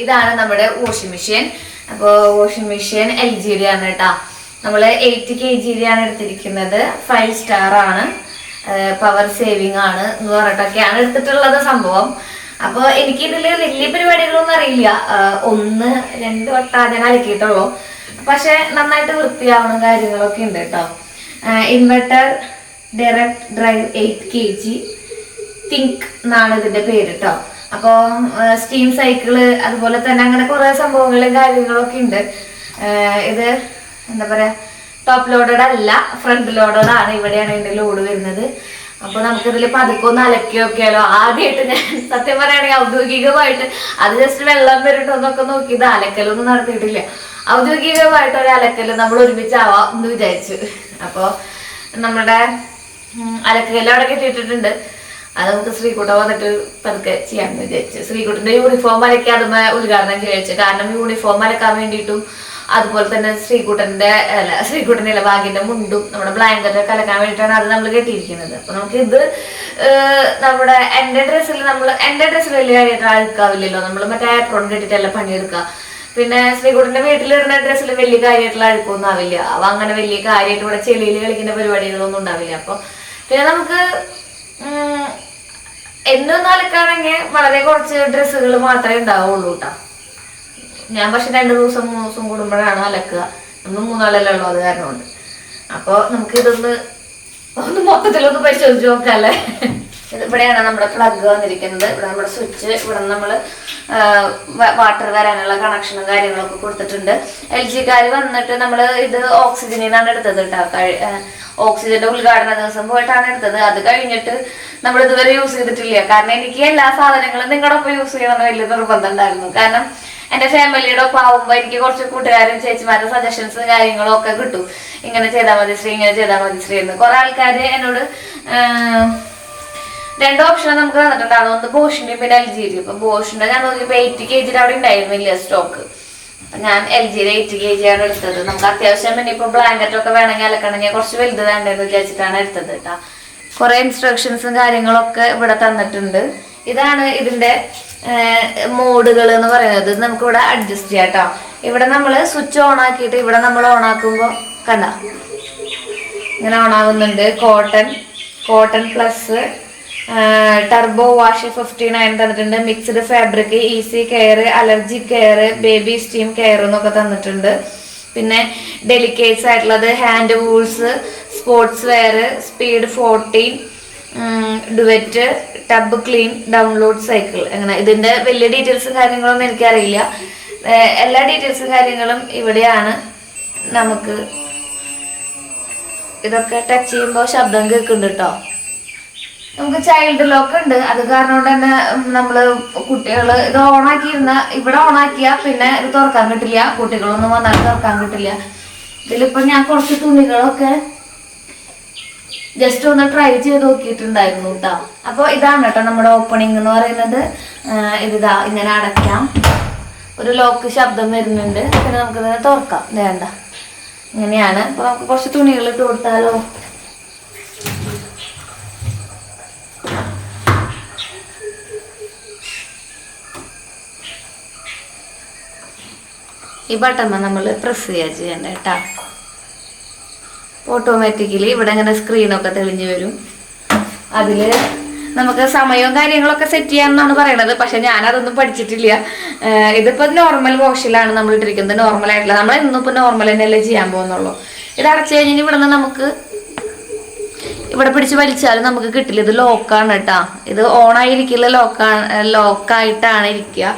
ഇതാണ് നമ്മുടെ വാഷിംഗ് മെഷീൻ. അപ്പോൾ വാഷിംഗ് മെഷീൻ LGD ആണ് കേട്ടോ. നമ്മൾ 8 kg ആണ് എടുത്തിരിക്കുന്നത്. 5 സ്റ്റാർ ആണ്, പവർ സേവിങ് ആണ് എന്ന് പറഞ്ഞിട്ടൊക്കെയാണ് എടുത്തിട്ടുള്ളത് സംഭവം. അപ്പോൾ എനിക്കിതിൽ വലിയ പരിപാടികളൊന്നും അറിയില്ല. 1-2 വട്ടം ഞാൻ അലക്കിയിട്ടുള്ളൂ. പക്ഷെ നന്നായിട്ട് വൃത്തിയാവണ കാര്യങ്ങളൊക്കെ ഉണ്ട് കേട്ടോ. Inverter direct drive 8 kg think എന്നാണ് ഇതിന്റെ പേര് കേട്ടോ. അപ്പോൾ സ്റ്റീം സൈക്കിള് അതുപോലെ തന്നെ അങ്ങനെ കുറെ സംഭവങ്ങളും കാര്യങ്ങളൊക്കെ ഉണ്ട്. ഇത് എന്താ പറയാ, ടോപ്പ് ലോഡഡ് അല്ല, ഫ്രണ്ട് ലോഡഡ് ആണ്. ഇവിടെയാണ് ഇതിന്റെ ലോഡ് വരുന്നത്. അപ്പൊ നമുക്കിതിൽ പതുക്കെ ഒന്ന് അലക്കി നോക്കിയാലോ. ആദ്യമായിട്ട് ഞാൻ സത്യം പറയുകയാണെങ്കിൽ ഔദ്യോഗികമായിട്ട് അത് ജസ്റ്റ് വെള്ളം വരട്ടോന്നൊക്കെ നോക്കിയത്, അലക്കലൊന്നും നടത്തിയിട്ടില്ല. ഔദ്യോഗികമായിട്ട് ഒരു അലക്കല് നമ്മൾ ഒരുമിച്ചാവാം എന്ന് വിചാരിച്ചു. അപ്പോൾ നമ്മുടെ അലക്കല് അവിടെ കെട്ടിയിട്ടിട്ടുണ്ട്. അത് നമുക്ക് ശ്രീകുട്ട വന്നിട്ട് പതുക്കെ ചെയ്യാമെന്ന് വിചാരിച്ചു. ശ്രീകുട്ടന്റെ യൂണിഫോം അലക്കി അതുമേ ഉദ്ഘാടനം ചെയ്യിച്ചു. കാരണം യൂണിഫോം അലക്കാൻ വേണ്ടിയിട്ടും അതുപോലെ തന്നെ ശ്രീകുട്ടൻ്റെ ബാഗിന്റെ മുണ്ടും നമ്മുടെ ബ്ലാങ്കറ്റൊക്കെ അലക്കാൻ വേണ്ടിയിട്ടാണ് അത് നമ്മൾ കെട്ടിയിരിക്കുന്നത്. അപ്പൊ നമുക്ക് ഇത് നമ്മുടെ എന്റെ ഡ്രസ്സിൽ വലിയ കാര്യമായിട്ട് അഴുക്കാവില്ലല്ലോ. നമ്മൾ മറ്റേ ആപ്രോൺ കെട്ടിട്ടല്ല പണിയെടുക്കുക. പിന്നെ ശ്രീകുട്ടന്റെ വീട്ടിലിടുന്ന ഡ്രസ്സിൽ വലിയ കാര്യമായിട്ടുള്ള അഴുക്കൊന്നും ആവില്ല. അവ അങ്ങനെ വലിയ കാര്യമായിട്ട് ഇവിടെ ചെളിയിൽ കളിക്കുന്ന പരിപാടികളൊന്നും ഉണ്ടാവില്ല. അപ്പൊ പിന്നെ നമുക്ക് എന്നൊന്നും അലക്കാണെങ്കിൽ വളരെ കുറച്ച് ഡ്രസ്സുകൾ മാത്രമേ ഉണ്ടാവുള്ളൂ കേട്ടോ. ഞാൻ പക്ഷെ 2 ദിവസം 3 ദിവസം കൂടുമ്പോഴാണ് അലക്കുക. നമ്മൾ 3 ആളല്ലേ ഉള്ളൂ, അത് കാരണം കൊണ്ട്. അപ്പോൾ നമുക്ക് ഇതൊന്ന് മൊത്തത്തിലൊന്ന് പരിശോധിച്ച് നോക്കാല്ലേ. ഇവിടെയാണ് നമ്മുടെ പ്ലഗ് വന്നിരിക്കുന്നത്. ഇവിടെ നമ്മുടെ സ്വിച്ച്, ഇവിടെ നമ്മൾ വാട്ടർ വരാനുള്ള കണക്ഷനും കാര്യങ്ങളൊക്കെ കൊടുത്തിട്ടുണ്ട്. LG-കാർ വന്നിട്ട് നമ്മൾ ഇത് ഓക്സിജനിൽ നിന്നാണ് എടുത്തത് കേട്ടോ. ഓക്സിജന്റെ ഉദ്ഘാടന ദിവസം പോയിട്ടാണ് എടുത്തത്. അത് കഴിഞ്ഞിട്ട് നമ്മൾ ഇതുവരെ യൂസ് ചെയ്തിട്ടില്ല. കാരണം എനിക്ക് എല്ലാ സാധനങ്ങളും നിങ്ങളുടെ ഒപ്പം യൂസ് ചെയ്യണമെന്ന് വലിയ നിർബന്ധം ഉണ്ടായിരുന്നു. കാരണം എന്റെ ഫാമിലിയുടെ ഒപ്പം ആവുമ്പോൾ എനിക്ക് കുറച്ച് കൂട്ടുകാരും ചേച്ചിമാരുടെ സജഷൻസും കാര്യങ്ങളും ഒക്കെ കിട്ടും. ഇങ്ങനെ ചെയ്താൽ മതി ശ്രീ, ഇങ്ങനെ ചെയ്താൽ മതി ശ്രീ എന്ന്. കുറെ ആൾക്കാർ എന്നോട് 2 ഓപ്ഷൻ നമുക്ക് തന്നിട്ടുണ്ടായിരുന്നു. ഒന്ന് ബോഷിന്റെ പിന്നെ LG-യുടെ. അപ്പൊ ബോഷിന്റെ ഞാൻ നോക്കിയപ്പോ 8 kg അവിടെ ഉണ്ടായിരുന്നില്ല സ്റ്റോക്ക്. ഞാൻ LG-യുടെ 8 kg ആണ് എടുത്തത്. നമുക്ക് അത്യാവശ്യം പിന്നെ ഇപ്പൊ ബ്ലാങ്കറ്റ് ഒക്കെ വേണമെങ്കിൽ അലക്കണമെങ്കിൽ കുറച്ച് വലുത് വേണ്ടെന്ന് വിചാരിച്ചിട്ടാണ് എടുത്തത് കേട്ടോ. കുറെ ഇൻസ്ട്രക്ഷൻസും കാര്യങ്ങളൊക്കെ ഇവിടെ തന്നിട്ടുണ്ട്. ഇതാണ് ഇതിന്റെ മോഡുകൾ എന്ന് പറയുന്നത്. നമുക്ക് ഇവിടെ അഡ്ജസ്റ്റ് ചെയ്യാം കേട്ടോ. ഇവിടെ നമ്മൾ സ്വിച്ച് ഓൺ ആക്കിയിട്ട് ഇവിടെ നമ്മൾ ഓൺ ആക്കുമ്പോൾ കണ്ട ഇങ്ങനെ ഓൺ ആവുന്നുണ്ട്. കോട്ടൺ പ്ലസ് ടർബോ വാഷ് 59 തന്നിട്ടുണ്ട്. Mixed fabric, easy care, allergy care, baby steam care എന്നൊക്കെ തന്നിട്ടുണ്ട്. പിന്നെ ഡെലിക്കേറ്റ്സ് ആയിട്ടുള്ളത് hand wools, sports wear, speed 14, duvet, tub clean, download cycle. അങ്ങനെ ഇതിന്റെ വലിയ ഡീറ്റെയിൽസും കാര്യങ്ങളൊന്നും എനിക്കറിയില്ല. എല്ലാ ഡീറ്റെയിൽസും കാര്യങ്ങളും ഇവിടെയാണ്. നമുക്ക് ഇതൊക്കെ ടച്ച് ചെയ്യുമ്പോൾ ശബ്ദം കേൾക്കുന്നുണ്ട് കേട്ടോ. നമുക്ക് ചൈൽഡ് ലോക്ക് ഉണ്ട്. അത് കാരണം കൊണ്ട് തന്നെ നമ്മള് കുട്ടികൾ ഇത് ഓണാക്കിയിരുന്ന ഇവിടെ ഓണാക്കിയാ പിന്നെ ഇത് തുറക്കാൻ കിട്ടില്ല. കുട്ടികളൊന്നും വന്നാൽ തുറക്കാൻ കിട്ടില്ല. ഇതിലിപ്പോ ഞാൻ കുറച്ച് തുണികളൊക്കെ ജസ്റ്റ് ഒന്ന് ട്രൈ ചെയ്ത് നോക്കിയിട്ടുണ്ടായിരുന്നു കേട്ടോ. അപ്പൊ ഇതാണ് കേട്ടോ നമ്മുടെ ഓപ്പണിംഗ് എന്ന് പറയുന്നത്. ഇതാ ഇങ്ങനെ അടയ്ക്കാം. ഒരു ലോക്ക് ശബ്ദം വരുന്നുണ്ട്. പിന്നെ നമുക്കിതിനെ തുറക്കാം. വേണ്ട, ഇങ്ങനെയാണ്. അപ്പൊ നമുക്ക് കുറച്ച് തുണികൾ ഇട്ട് കൊടുത്താലോ. ഈ ബട്ടൺ നമ്മൾ പ്രസ് ചെയ്യേണ്ട കേട്ടോ. ഓട്ടോമാറ്റിക്കലി ഇവിടെ ഇങ്ങനെ സ്ക്രീനൊക്കെ തെളിഞ്ഞു വരും. അതില് നമുക്ക് സമയവും കാര്യങ്ങളൊക്കെ സെറ്റ് ചെയ്യാമെന്നാണ് പറയണത്. പക്ഷെ ഞാനതൊന്നും പഠിച്ചിട്ടില്ല. ഇതിപ്പോ നോർമൽ വാഷിലാണ് നമ്മൾ ഇട്ടിരിക്കുന്നത്. നോർമൽ ആയിട്ടില്ല. നമ്മൾ ഇന്നിപ്പോ നോർമൽ തന്നെയല്ലേ ചെയ്യാൻ പോകുന്നുള്ളൂ. ഇത് അടച്ചു കഴിഞ്ഞാൽ ഇവിടെ നിന്ന് നമുക്ക് ഇവിടെ പിടിച്ച് വലിച്ചാലും നമുക്ക് കിട്ടില്ല. ഇത് ലോക്കാണ് കേട്ടോ. ഇത് ഓണായിരിക്കില്ല, ലോക്കായിട്ടാണ് ഇരിക്കുക.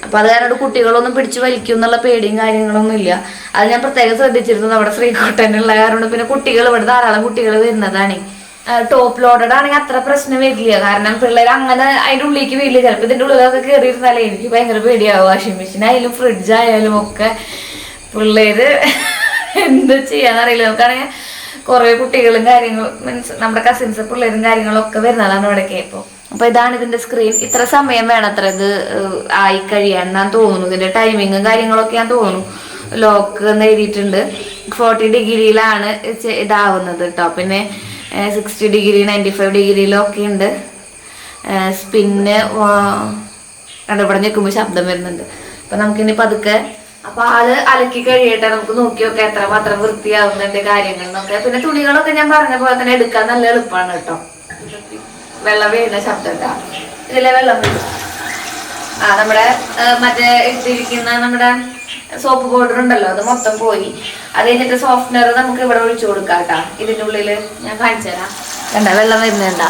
അപ്പൊ അത് കാരണം കുട്ടികളൊന്നും പിടിച്ച് വലിക്കും എന്നുള്ള പേടിയും കാര്യങ്ങളൊന്നും ഇല്ല. അത് ഞാൻ പ്രത്യേകം ശ്രദ്ധിച്ചിരുന്നു നമ്മുടെ ശ്രീകുട്ടനുള്ള കാരണം. പിന്നെ കുട്ടികൾ ഇവിടെ ധാരാളം കുട്ടികൾ വരുന്നതാണ്. ടോപ്പ് ലോഡഡ് ആണെങ്കിൽ അത്ര പ്രശ്നം വരില്ല. കാരണം പിള്ളേർ അങ്ങനെ അതിന്റെ ഉള്ളിലേക്ക് വരില്ല. ചിലപ്പോൾ ഇതിന്റെ ഉള്ളിലൊക്കെ കയറിയിരുന്നാലേ എനിക്ക് ഭയങ്കര പേടിയാവും. വാഷിംഗ് മെഷീൻ ആയാലും ഫ്രിഡ്ജ് ആയാലും ഒക്കെ പിള്ളേര് എന്ത് ചെയ്യാന്നറിയില്ല. നമുക്കാണെങ്കിൽ കുറെ കുട്ടികളും കാര്യങ്ങളും മീൻസ് നമ്മുടെ കസിൻസ് പിള്ളേരും കാര്യങ്ങളും ഒക്കെ വരുന്നതാണ് ഇവിടേക്ക്. അപ്പൊ ഇതാണ് ഇതിന്റെ സ്ക്രീൻ. ഇത്ര സമയം വേണം അത്ര ഇത് ആയി കഴിയാൻ ഞാൻ തോന്നുന്നു. ഇതിന്റെ ടൈമിങ്ങും കാര്യങ്ങളൊക്കെ ഞാൻ തോന്നുന്നു. ലോക്ക് എന്ന് എഴുതിയിട്ടുണ്ട്. 40 ഡിഗ്രിയിലാണ് ഇതാവുന്നത് കേട്ടോ. പിന്നെ 60 ഡിഗ്രി 95 ഡിഗ്രിയിലൊക്കെ ഉണ്ട്. സ്പിന്ന് കണ്ടു ഇവിടെ നിൽക്കുമ്പോൾ ശബ്ദം വരുന്നുണ്ട്. അപ്പൊ നമുക്കിനി പതുക്കെ അപ്പൊ ആള് അലക്കി കഴിയട്ടെ, നമുക്ക് നോക്കി നോക്കാം എത്രമാത്രം വൃത്തിയാവുന്നുണ്ട് കാര്യങ്ങൾ എന്നൊക്കെ. പിന്നെ തുണികളൊക്കെ ഞാൻ പറഞ്ഞ പോലെ തന്നെ എടുക്കാൻ നല്ല എളുപ്പമാണ് കേട്ടോ. വെള്ളം വീഴുന്ന ശബ്ദം കേട്ടോ, ഇതിലെ വെള്ളം വീഴും. നമ്മുടെ മറ്റേ ഇട്ടിരിക്കുന്ന നമ്മുടെ സോപ്പ് പൗഡർ ഉണ്ടല്ലോ, അത് മൊത്തം പോയി. അത് കഴിഞ്ഞിട്ട് സോഫ്റ്റ്നർ നമുക്ക് ഇവിടെ ഒഴിച്ചു കൊടുക്കാം കേട്ടോ. ഇതിൻ്റെ ഉള്ളിൽ ഞാൻ കാണിച്ചു തരാം. കണ്ട വെള്ളം വരുന്നുണ്ട,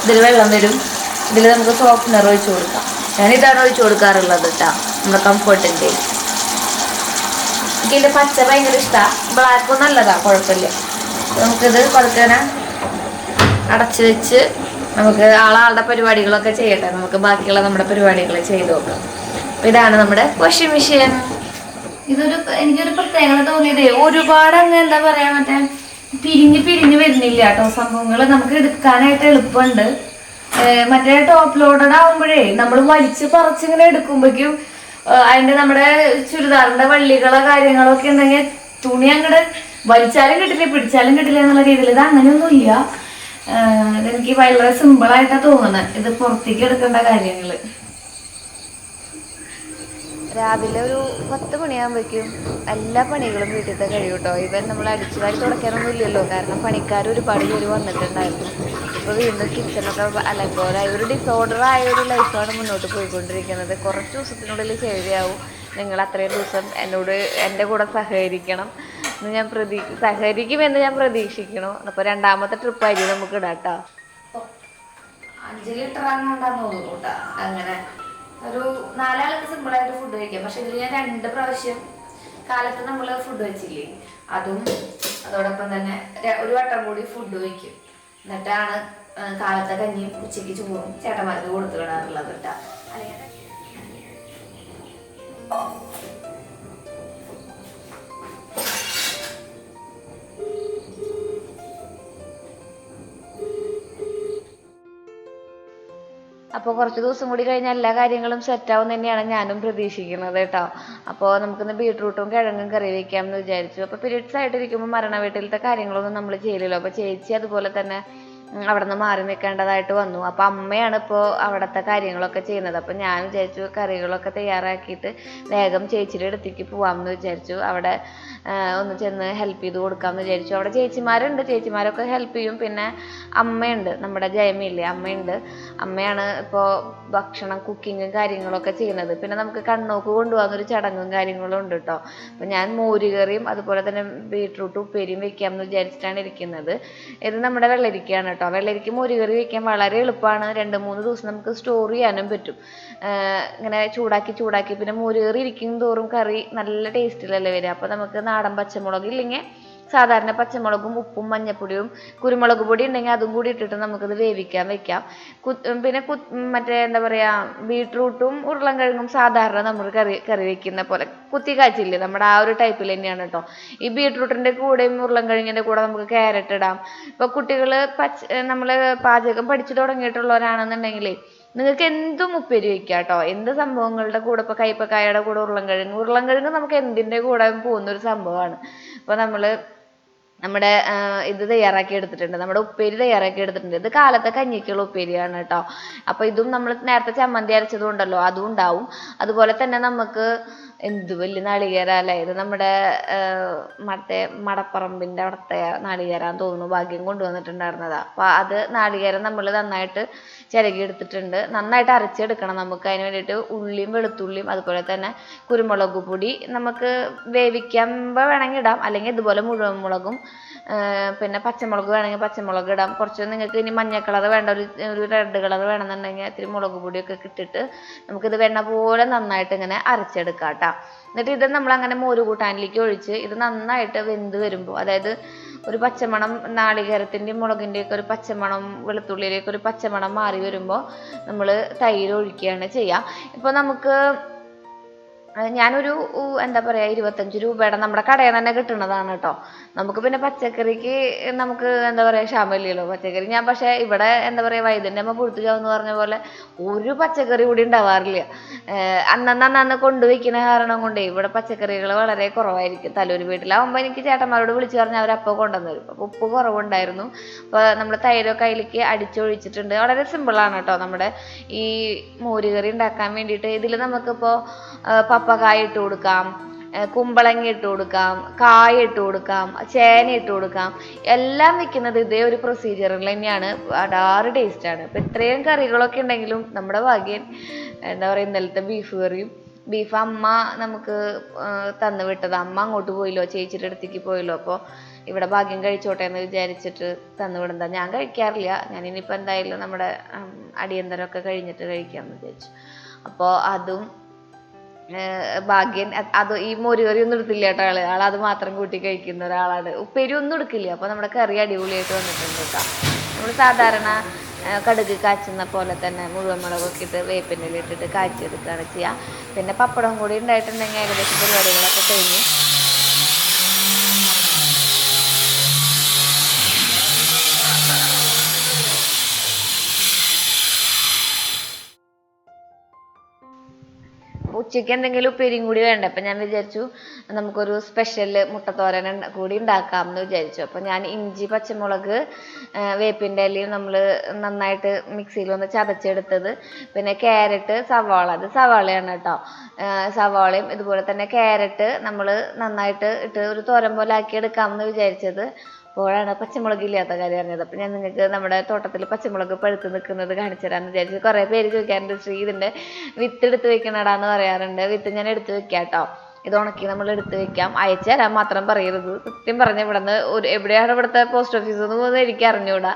ഇതിൽ വെള്ളം വരും. ഇതിൽ നമുക്ക് സോഫ്റ്റ്നർ ഒഴിച്ചു കൊടുക്കാം. ഞാൻ ഇതാണ് ഒഴിച്ചു കൊടുക്കാറുള്ളത് കേട്ടോ, നമ്മുടെ കംഫർട്ടിൻ്റെ. എനിക്ക് ഇതിൻ്റെ പച്ച ഭയങ്കര ഇഷ്ടമാണ്, ബ്ലാക്കും നല്ലതാണ്, കുഴപ്പമില്ല. നമുക്കിത് പതുക്കനെ അടച്ചു വെച്ച് നമുക്ക് ആളുടെ പരിപാടികളൊക്കെ ചെയ്യട്ടെ, നമുക്ക് ബാക്കിയുള്ള നമ്മുടെ പരിപാടികൾ ചെയ്ത് നോക്കാം. അപ്പം ഇതാണ് നമ്മുടെ വാഷിംഗ് മെഷീൻ. എനിക്കൊരു പ്രത്യേകത തോന്നിയത് ഒരുപാട് അങ്ങ് എന്താ പറയാ, മറ്റേ പിരിഞ്ഞ് വരുന്നില്ല കേട്ടോ സംഭവങ്ങൾ. നമുക്ക് എടുക്കാനായിട്ട് എളുപ്പമുണ്ട്. മറ്റേ ടോപ്പ് ലോഡഡ് ആവുമ്പോഴേ നമ്മൾ വലിച്ച് പറിച്ചിങ്ങനെ എടുക്കുമ്പോഴേക്കും അതിന്റെ നമ്മുടെ ചുരിദാറിന്റെ വള്ളികളോ കാര്യങ്ങളോ ഒക്കെ ഉണ്ടെങ്കിൽ തുണി അങ്ങോട്ട് വലിച്ചാലും കിട്ടില്ല പിടിച്ചാലും കിട്ടില്ല എന്നുള്ള രീതിയിൽ. ഇത് അങ്ങനെയൊന്നുമില്ല. ഇതെനിക്ക് വളരെ സിമ്പിളായിട്ടാണ് തോന്നുന്നത് ഇത് പുറത്തേക്ക് എടുക്കേണ്ട കാര്യങ്ങള്. രാവിലെ ഒരു 10 മണിയാകുമ്പോഴേക്കും എല്ലാ പണികളും വീട്ടിലത്തെ കഴിയും കേട്ടോ. ഇവൻ നമ്മൾ അടിച്ചു വാരി തുടയ്ക്കാനൊന്നും ഇല്ലല്ലോ, കാരണം പണിക്കാർ ഒരുപാട് പേര് വന്നിട്ടുണ്ടായിരുന്നു. ഇപ്പോൾ വീണ്ടും കിച്ചണൊക്കെ അലങ്കോലമായി ഒരു ഡിസോർഡറായ ഒരു ലൈഫാണ് മുന്നോട്ട് പോയിക്കൊണ്ടിരിക്കുന്നത്. കുറച്ച് ദിവസത്തിനുള്ളിൽ ശരിയാവും. നിങ്ങൾ അത്രയും ദിവസം എന്നോട് എൻ്റെ കൂടെ സഹകരിക്കണം എന്ന് ഞാൻ സഹകരിക്കുമെന്ന് ഞാൻ പ്രതീക്ഷിക്കണം. അപ്പോൾ രണ്ടാമത്തെ ട്രിപ്പായിരിക്കും നമുക്ക് ഇടാം കേട്ടോ. 5 ലിറ്റർ അങ്ങനെ ഒരു 4 ആൾക്ക് സിമ്പിളായിട്ട് ഫുഡ് കഴിക്കാം. പക്ഷെ ഇതിൽ ഞാൻ 2 പ്രാവശ്യം കാലത്ത് നമ്മൾ ഫുഡ് വെച്ചില്ലേ, അതും അതോടൊപ്പം തന്നെ ഒരു വട്ടം കൂടി ഫുഡ് വയ്ക്കും. എന്നിട്ടാണ് കാലത്തെ കഞ്ഞിയും ഉച്ചയ്ക്ക് ചോറും ചേട്ടന്മാർക്ക് കൊടുത്തു വിടാറുള്ളത് കേട്ടോ. അല്ലെങ്കിൽ അപ്പോൾ കുറച്ച് ദിവസം കൂടി കഴിഞ്ഞാൽ എല്ലാ കാര്യങ്ങളും സെറ്റാവും തന്നെയാണ് ഞാനും പ്രതീക്ഷിക്കുന്നത് കേട്ടോ. അപ്പോൾ നമുക്കിന്ന് ബീട്രൂട്ടും കിഴങ്ങും കറി വയ്ക്കാം എന്ന് വിചാരിച്ചു. അപ്പോൾ പീരിയഡ്സ് ആയിട്ടിരിക്കുമ്പോൾ മരണ വീട്ടിലത്തെ കാര്യങ്ങളൊന്നും നമ്മൾ ചെയ്യില്ലല്ലോ. അപ്പോൾ ചേച്ചി അതുപോലെ തന്നെ അവിടെ നിന്ന് മാറി നിൽക്കേണ്ടതായിട്ട് വന്നു. അപ്പോൾ അമ്മയാണ് ഇപ്പോൾ അവിടുത്തെ കാര്യങ്ങളൊക്കെ ചെയ്യുന്നത്. അപ്പോൾ ഞാൻ വിചാരിച്ചു കറികളൊക്കെ തയ്യാറാക്കിയിട്ട് വേഗം ചേച്ചിയുടെ അടുത്തേക്ക് പോകാമെന്ന് വിചാരിച്ചു. അവിടെ ഒന്ന് ചെന്ന് ഹെൽപ്പ് ചെയ്ത് കൊടുക്കാമെന്ന് വിചാരിച്ചു. അവിടെ ചേച്ചിമാരുണ്ട്, ചേച്ചിമാരൊക്കെ ഹെൽപ്പ് ചെയ്യും. പിന്നെ അമ്മയുണ്ട്, നമ്മുടെ ജയമയില്ലേ, അമ്മയുണ്ട്. അമ്മയാണ് ഇപ്പോൾ ഭക്ഷണം കുക്കിങ്ങും കാര്യങ്ങളൊക്കെ ചെയ്യുന്നത്. പിന്നെ നമുക്ക് കണ്ണോക്ക് കൊണ്ടുപോകാന്നൊരു ചടങ്ങും കാര്യങ്ങളും ഉണ്ട് കേട്ടോ. അപ്പോൾ ഞാൻ മോരുകറിയും അതുപോലെ തന്നെ ബീട്രൂട്ട് ഉപ്പേരിയും വെക്കാമെന്ന് വിചാരിച്ചിട്ടാണ് ഇരിക്കുന്നത്. ഇത് നമ്മുടെ വെള്ളരിക്കയാണ് കേട്ടോ. വെള്ളരിക്ക മോരുകറി വെക്കാൻ വളരെ എളുപ്പമാണ്. 2-3 ദിവസം നമുക്ക് സ്റ്റോർ ചെയ്യാനും പറ്റും. ഇങ്ങനെ ചൂടാക്കി പിന്നെ മോരുകറി ഇരിക്കും തോറും കറി നല്ല ടേസ്റ്റിലല്ലേ വരിക. അപ്പോൾ നമുക്ക് നാടൻ പച്ചമുളക് ഇല്ലെങ്കിൽ സാധാരണ പച്ചമുളകും ഉപ്പും മഞ്ഞപ്പൊടിയും കുരുമുളക് പൊടി ഉണ്ടെങ്കിൽ അതും കൂടി ഇട്ടിട്ട് നമുക്കത് വേവിക്കാൻ വെക്കാം. പിന്നെ മറ്റേ എന്താ പറയുക, ബീട്രൂട്ടും ഉരുളൻകിഴങ്ങും സാധാരണ നമ്മൾ കറി വെക്കുന്ന പോലെ കുത്തി കാച്ചില്ലേ, നമ്മുടെ ആ ഒരു ടൈപ്പിൽ തന്നെയാണ് കേട്ടോ. ഈ ബീട്രൂട്ടിൻ്റെ കൂടെയും ഉരുളൻകിഴങ്ങിൻ്റെ കൂടെ നമുക്ക് ക്യാരറ്റ് ഇടാം. ഇപ്പോൾ കുട്ടികൾ നമ്മൾ പാചകം പഠിച്ചു തുടങ്ങിയിട്ടുള്ളവരാണെന്നുണ്ടെങ്കിൽ നിങ്ങൾക്ക് എന്തും ഉപ്പേരി വയ്ക്കാം കേട്ടോ. എന്ത് സംഭവങ്ങളുടെ കൂടെ, ഇപ്പോൾ കയ്പക്കായയുടെ കൂടെ ഉരുളൻകിഴങ്ങ് നമുക്ക് എന്തിൻ്റെ കൂടെ പോകുന്നൊരു സംഭവമാണ്. അപ്പോൾ നമ്മുടെ ഇത് തയ്യാറാക്കി എടുത്തിട്ടുണ്ട്, നമ്മുടെ ഉപ്പേരി തയ്യാറാക്കി എടുത്തിട്ടുണ്ട്. ഇത് കാലത്തെ കഞ്ഞിക്കുള്ള ഉപ്പേരിയാണ് കേട്ടോ. അപ്പോൾ ഇതും നമ്മൾ നേരത്തെ ചമ്മന്തി അരച്ചതും ഉണ്ടല്ലോ, അതും ഉണ്ടാവും. അതുപോലെ തന്നെ നമുക്ക് എന്ത് വലിയ നാളികേരല്ലേ ഇത്, നമ്മുടെ മറ്റേ മടപ്പറമ്പിൻ്റെ അവിടുത്തെ നാളികേരാന്ന് തോന്നുന്നു, ഭാഗ്യം കൊണ്ടുവന്നിട്ടുണ്ടായിരുന്നതാ. അപ്പോൾ അത് നാളികേരം നമ്മൾ നന്നായിട്ട് ചിരകി എടുത്തിട്ടുണ്ട്. നന്നായിട്ട് അരച്ചെടുക്കണം നമുക്ക്. അതിന് വേണ്ടിയിട്ട് ഉള്ളിയും വെളുത്തുള്ളിയും അതുപോലെ തന്നെ കുരുമുളക് പൊടി നമുക്ക് വേവിക്കുമ്പോൾ വേണമെങ്കിൽ ഇടാം, അല്ലെങ്കിൽ ഇതുപോലെ മുഴുവൻ മുളകും പിന്നെ പച്ചമുളക് വേണമെങ്കിൽ പച്ചമുളക് ഇടാം. കുറച്ച് നിങ്ങൾക്ക് ഇനി മഞ്ഞ കളർ വേണ്ട, ഒരു റെഡ് കളർ വേണമെന്നുണ്ടെങ്കിൽ ഇത്തിരി മുളക് പൊടിയൊക്കെ ഇട്ടിട്ട് നമുക്കിത് വെണ്ണ പോലെ നന്നായിട്ട് ഇങ്ങനെ അരച്ചെടുക്കാം കേട്ടോ. എന്നിട്ട് ഇത് നമ്മളങ്ങനെ മോര് കൂട്ടാനിലേക്ക് ഒഴിച്ച് ഇത് നന്നായിട്ട് വെന്ത് വരുമ്പോൾ, അതായത് ഒരു പച്ചമണം നാളികേരത്തിൻ്റെയും മുളകിൻ്റെയൊക്കെ ഒരു പച്ചമണം, വെളുത്തുള്ളിയിലേക്ക് ഒരു പച്ചമണം മാറി വരുമ്പോൾ നമ്മൾ തൈര് ഒഴിക്കുകയാണ് ചെയ്യുക. ഇപ്പോൾ നമുക്ക് ഞാനൊരു എന്താ പറയുക 25 രൂപയുടെ നമ്മുടെ കടയിൽ തന്നെ കിട്ടുന്നതാണ് കേട്ടോ. നമുക്ക് പിന്നെ പച്ചക്കറിക്ക് നമുക്ക് എന്താ പറയുക ക്ഷാമമില്ലല്ലോ പച്ചക്കറി. ഞാൻ പക്ഷേ ഇവിടെ എന്താ പറയുക വൈദ്യൻ്റെ അമ്മ പുഴുത്തുചാവെന്ന് പറഞ്ഞ പോലെ ഒരു പച്ചക്കറി കൂടി ഉണ്ടാവാറില്ല. അന്നന്ന് കൊണ്ടുവയ്ക്കുന്ന കാരണം കൊണ്ടേ ഇവിടെ പച്ചക്കറികൾ വളരെ കുറവായിരിക്കും. തലൂർ വീട്ടിലാവുമ്പോൾ എനിക്ക് ചേട്ടന്മാരോട് വിളിച്ചു പറഞ്ഞാൽ അവരപ്പോൾ കൊണ്ടുവന്ന് തരും. അപ്പോൾ ഉപ്പ് കുറവുണ്ടായിരുന്നു. അപ്പോൾ നമ്മൾ തൈരൊക്കെ അതിലേക്ക് അടിച്ചൊഴിച്ചിട്ടുണ്ട്. വളരെ സിമ്പിളാണ് കേട്ടോ നമ്മുടെ ഈ മോരുകറി ഉണ്ടാക്കാൻ വേണ്ടിയിട്ട്. ഇതിൽ നമുക്കിപ്പോൾ പപ്പക്കായ ഇട്ട് കൊടുക്കാം, കുമ്പളങ്ങ ഇട്ട് കൊടുക്കാം, കായ ഇട്ട് കൊടുക്കാം, ചേന ഇട്ട് കൊടുക്കാം. എല്ലാം വെക്കുന്നത് ഇതേ ഒരു പ്രൊസീജിയറിൽ തന്നെയാണ്. അടാറ് ടേസ്റ്റാണ്. ഇപ്പം ഇത്രയും കറികളൊക്കെ ഉണ്ടെങ്കിലും നമ്മുടെ ഭാഗ്യം എന്താ പറയുക, ഇന്നലത്തെ ബീഫ് കറിയും, ബീഫ് അമ്മ നമുക്ക് തന്നു വിട്ടത്. അമ്മ അങ്ങോട്ട് പോയില്ലോ, ചേച്ചിയുടെ അടുത്തേക്ക് പോയല്ലോ. അപ്പോൾ ഇവിടെ ഭാഗ്യം കഴിച്ചോട്ടെ എന്ന് വിചാരിച്ചിട്ട് തന്നു വിടുന്നതാ. ഞാൻ കഴിക്കാറില്ല. ഞാൻ ഇനിയിപ്പോൾ എന്തായാലും നമ്മുടെ അടിയന്തരമൊക്കെ കഴിഞ്ഞിട്ട് കഴിക്കാമെന്ന് വിചാരിച്ചു. അപ്പോൾ അതും ഭാഗ്യൻ അത് ഈ മോരുകറി ഒന്നും എടുത്തില്ല കേട്ടോ. ആളത് മാത്രം കൂട്ടി കഴിക്കുന്ന ഒരാളാണ്. ഉപ്പേരി ഒന്നും എടുക്കില്ല. അപ്പോൾ നമ്മുടെ കറി അടിപൊളിയായിട്ട് വന്നിട്ടുണ്ട് കേട്ടോ. നമ്മൾ സാധാരണ കടുക് കാച്ചുന്ന പോലെ തന്നെ മുഴുവൻ മുളകൊക്കെ ഇട്ട് വേപ്പിൻ്റെ ഇട്ടിട്ട് കാച്ചിയെടുക്കുകയാണ് ചെയ്യുക. പിന്നെ പപ്പടം കൂടി ഉണ്ടായിട്ടുണ്ടെങ്കിൽ ഏകദേശം പരിപാടികളൊക്കെ കഴിഞ്ഞ്. ഉച്ചയ്ക്ക് എന്തെങ്കിലും ഉപ്പേരിയും കൂടി വേണ്ട. അപ്പം ഞാൻ വിചാരിച്ചു നമുക്കൊരു സ്പെഷ്യൽ മുട്ടത്തോരൻ കൂടി ഉണ്ടാക്കാം എന്ന് വിചാരിച്ചു. അപ്പം ഞാൻ ഇഞ്ചി, പച്ചമുളക്, വേപ്പിൻ്റെ ഇലയും നമ്മൾ നന്നായിട്ട് മിക്സിയിലൊന്ന് ചതച്ചെടുത്തത്, പിന്നെ ക്യാരറ്റ്, സവാള, അത് സവാളയാണ് കേട്ടോ. സവാളയും ഇതുപോലെ തന്നെ ക്യാരറ്റ് നമ്മൾ നന്നായിട്ട് ഇട്ട് ഒരു തോരൻ പോലെ ആക്കി എടുക്കാമെന്ന് വിചാരിച്ചത്. അപ്പോഴാണ് പച്ചമുളക് ഇല്ലാത്ത കാര്യം അറിഞ്ഞത്. അപ്പം ഞാൻ നിങ്ങൾക്ക് നമ്മുടെ തോട്ടത്തിൽ പച്ചമുളക് പഴുത്ത് നിൽക്കുന്നത് കാണിച്ചു തരാമെന്ന് വിചാരിച്ചു. കുറേ പേര് ചോദിക്കാറുണ്ട്, ശ്രീ ഇതിൻ്റെ വിത്ത് എടുത്ത് വെക്കണടാന്ന് പറയാറുണ്ട്. വിത്ത് ഞാൻ എടുത്ത് വെക്കാം കേട്ടോ. ഇത് ഉണക്കി നമ്മൾ എടുത്ത് വെക്കാം. അയച്ചു തരാൻ മാത്രം പറയരുത്. സത്യം പറഞ്ഞ ഇവിടുന്ന് എവിടെയാണ് ഇവിടുത്തെ പോസ്റ്റ് ഓഫീസ് എന്ന് പോകുന്നത് എനിക്ക് അറിഞ്ഞുകൂടാ.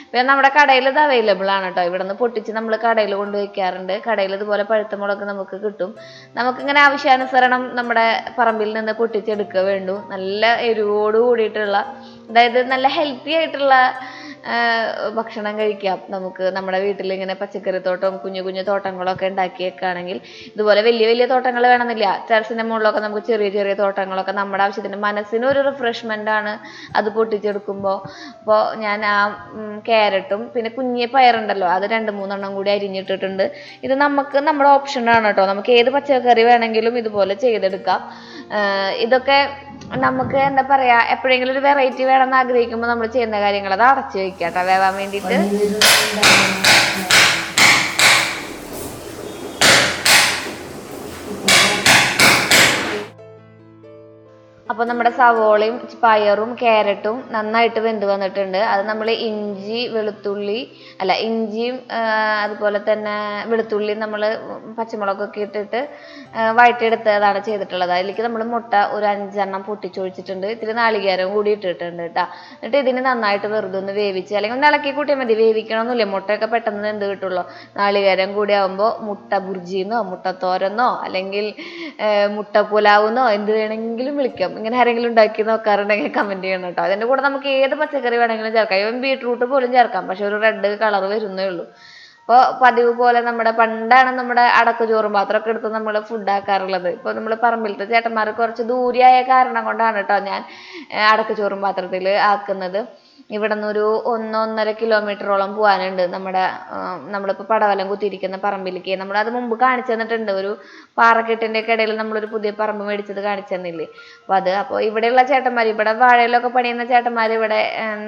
പിന്നെ നമ്മുടെ കടയിൽ ഇത് അവൈലബിൾ ആണ് കേട്ടോ. ഇവിടെ നിന്ന് പൊട്ടിച്ച് നമ്മൾ കടയിൽ കൊണ്ട് വയ്ക്കാറുണ്ട്. കടയിൽ ഇതുപോലെ പഴുത്ത മുളക് നമുക്ക് കിട്ടും. നമുക്കിങ്ങനെ ആവശ്യാനുസരണം നമ്മുടെ പറമ്പിൽ നിന്ന് പൊട്ടിച്ചെടുക്കുക വേണ്ടു. നല്ല എരിവോട് കൂടിയിട്ടുള്ള, അതായത് നല്ല ഹെൽത്തി ആയിട്ടുള്ള ഭക്ഷണം കഴിക്കാം നമുക്ക്. നമ്മുടെ വീട്ടിൽ ഇങ്ങനെ പച്ചക്കറിത്തോട്ടവും കുഞ്ഞു കുഞ്ഞു തോട്ടങ്ങളൊക്കെ ഉണ്ടാക്കിയേക്കാണെങ്കിൽ, ഇതുപോലെ വലിയ വലിയ തോട്ടങ്ങൾ വേണമെന്നില്ല, ടെറസിൻ്റെ മുകളിലൊക്കെ നമുക്ക് ചെറിയ ചെറിയ തോട്ടങ്ങളൊക്കെ നമ്മുടെ ആവശ്യത്തിന്, മനസ്സിനൊരു റിഫ്രഷ്മെൻ്റ് ആണ് അത് പൊട്ടിച്ചെടുക്കുമ്പോൾ. അപ്പോൾ ഞാൻ ആ ക്യാരറ്റും പിന്നെ കുഞ്ഞിയ പയറുണ്ടല്ലോ, അത് 2-3 കൂടി അരിഞ്ഞിട്ടിട്ടുണ്ട്. ഇത് നമുക്ക് നമ്മുടെ ഓപ്ഷനാണ് കേട്ടോ. നമുക്ക് ഏത് പച്ചക്കറി വേണമെങ്കിലും ഇതുപോലെ ചെയ്തെടുക്കാം. ഇതൊക്കെ നമുക്ക് എന്താ പറയാ, എപ്പോഴെങ്കിലും ഒരു വെറൈറ്റി വേണമെന്ന് ആഗ്രഹിക്കുമ്പോൾ നമ്മൾ ചെയ്യുന്ന കാര്യങ്ങൾ അത് അടച്ചു വെക്കാം കേട്ടോ വേവാൻ വേണ്ടിയിട്ട്. അപ്പോൾ നമ്മുടെ സവോളയും പയറും ക്യാരറ്റും നന്നായിട്ട് വെന്ത് വന്നിട്ടുണ്ട്. അത് നമ്മൾ ഇഞ്ചിയും അതുപോലെ തന്നെ വെളുത്തുള്ളിയും നമ്മൾ പച്ചമുളകൊക്കെ ഇട്ടിട്ട് വഴറ്റിയെടുത്തതാണ് ചെയ്തിട്ടുള്ളത്. അതിലേക്ക് നമ്മൾ മുട്ട ഒരു 5 പൊട്ടിച്ചൊഴിച്ചിട്ടുണ്ട്. ഇത്തിരി നാളികേരം കൂടി ഇട്ടിട്ടുണ്ട് കേട്ടോ. എന്നിട്ട് ഇതിന് നന്നായിട്ട് വെറുതെ ഒന്ന് വേവിച്ച്, അല്ലെങ്കിൽ ഒന്ന് ഇളക്കി കൂട്ടിയാൽ മതി. വേവിക്കണമെന്നില്ല, മുട്ടയൊക്കെ പെട്ടെന്ന് എന്ത് കിട്ടുള്ളൂ. നാളികേരം കൂടി ആകുമ്പോൾ മുട്ട ബുർജിന്നോ മുട്ടത്തോരന്നോ അല്ലെങ്കിൽ മുട്ട പുലാവെന്നോ എന്ത് വേണമെങ്കിലും വിളിക്കാം. ഇങ്ങനെ ആരെങ്കിലും ഉണ്ടാക്കി നോക്കാറുണ്ടെങ്കിൽ കമന്റ് ചെയ്യണം കേട്ടോ. അതിൻ്റെ കൂടെ നമുക്ക് ഏത് പച്ചക്കറി വേണമെങ്കിലും ചേർക്കാം. ഇവൻ ബീട്രൂട്ട് പോലും ചേർക്കാം, പക്ഷെ ഒരു റെഡ് കളർ വരുന്നേ ഉള്ളൂ. അപ്പോൾ പതിവ് പോലെ പണ്ടാണ് നമ്മുടെ അടക്കച്ചോറും പാത്രമൊക്കെ എടുത്ത് നമ്മൾ ഫുഡ് ആക്കാറുള്ളത്. ഇപ്പോൾ നമ്മൾ പറമ്പിലത്തെ ചേട്ടന്മാർ കുറച്ച് ദൂരെയായ കാരണം കൊണ്ടാണ് കേട്ടോ ഞാൻ അടക്കച്ചോറും പാത്രത്തിൽ ആക്കുന്നത്. ഇവിടെ നിന്നൊരു 1-1.5 കിലോമീറ്ററോളം പോകാനുണ്ട് നമ്മളിപ്പോൾ പടവലം കുത്തിയിരിക്കുന്ന പറമ്പിലേക്ക്. നമ്മളത് മുമ്പ് കാണിച്ചു തന്നിട്ടുണ്ട്. ഒരു പാറക്കെട്ടിൻ്റെ ഒക്കെ ഇടയിൽ നമ്മളൊരു പുതിയ പറമ്പ് മേടിച്ചത് കാണിച്ചു തന്നില്ലേ. അപ്പോൾ ഇവിടെയുള്ള ചേട്ടന്മാർ, ഇവിടെ വാഴയിലൊക്കെ പണിയുന്ന ചേട്ടന്മാർ ഇവിടെ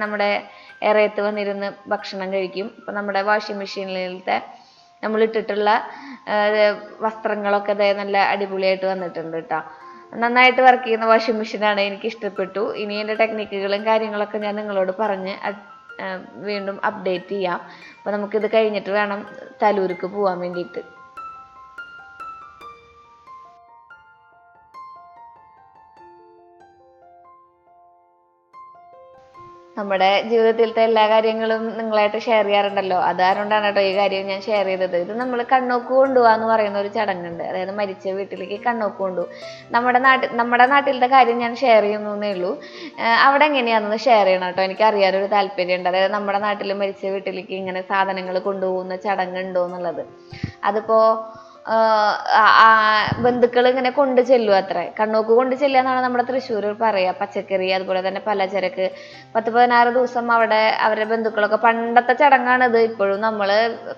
നമ്മുടെ ഇറയത്ത് വന്നിരുന്ന് ഭക്ഷണം കഴിക്കും. ഇപ്പം നമ്മുടെ വാഷിംഗ് മെഷീനിലത്തെ നമ്മളിട്ടിട്ടുള്ള വസ്ത്രങ്ങളൊക്കെ നല്ല അടിപൊളിയായിട്ട് വന്നിട്ടുണ്ട് കേട്ടോ. നന്നായിട്ട് വർക്ക് ചെയ്യുന്ന വാഷിംഗ് മെഷീനാണ്, എനിക്ക് ഇഷ്ടപ്പെട്ടു. ഇനി എൻ്റെ ടെക്നിക്കുകളും കാര്യങ്ങളൊക്കെ ഞാൻ നിങ്ങളോട് പറഞ്ഞ് വീണ്ടും അപ്ഡേറ്റ് ചെയ്യാം. അപ്പോൾ നമുക്കിത് കഴിഞ്ഞിട്ട് വേണം തലൂർക്ക് പോകാൻ വേണ്ടിയിട്ട്. നമ്മുടെ ജീവിതത്തിലത്തെ എല്ലാ കാര്യങ്ങളും നിങ്ങളായിട്ട് ഷെയർ ചെയ്യാറുണ്ടല്ലോ. അതുകൊണ്ടാണ് കേട്ടോ ഈ കാര്യം ഞാൻ ഷെയർ ചെയ്തത്. ഇത് നമ്മൾ കണ്ണോക്ക് കൊണ്ടുപോകാന്ന് പറയുന്ന ഒരു ചടങ്ങുണ്ട്. അതായത് മരിച്ച വീട്ടിലേക്ക് കണ്ണോക്ക് കൊണ്ടുപോകും. നമ്മുടെ നാട്ടിലത്തെ കാര്യം ഞാൻ ഷെയർ ചെയ്യുന്നേ ഉള്ളൂ. അവിടെ എങ്ങനെയാണെന്ന് ഷെയർ ചെയ്യണം കേട്ടോ. എനിക്ക് അറിയാനൊരു താല്പര്യമുണ്ട്. അതായത് നമ്മുടെ നാട്ടിൽ മരിച്ച വീട്ടിലേക്ക് ഇങ്ങനെ സാധനങ്ങൾ കൊണ്ടുപോകുന്ന ചടങ്ങുണ്ടോ എന്നുള്ളത്. അതിപ്പോൾ ബന്ധുക്കൾ ഇങ്ങനെ കൊണ്ടു ചെല്ലും അത്ര. കണ്ണോക്ക് കൊണ്ട് ചെല്ലുക എന്നാണ് നമ്മുടെ തൃശ്ശൂർ പറയുക. പച്ചക്കറി അതുപോലെ തന്നെ പലചരക്ക് 10-16 ദിവസം അവിടെ അവരുടെ ബന്ധുക്കളൊക്കെ, പണ്ടത്തെ ചടങ്ങാണിത്. ഇപ്പോഴും നമ്മൾ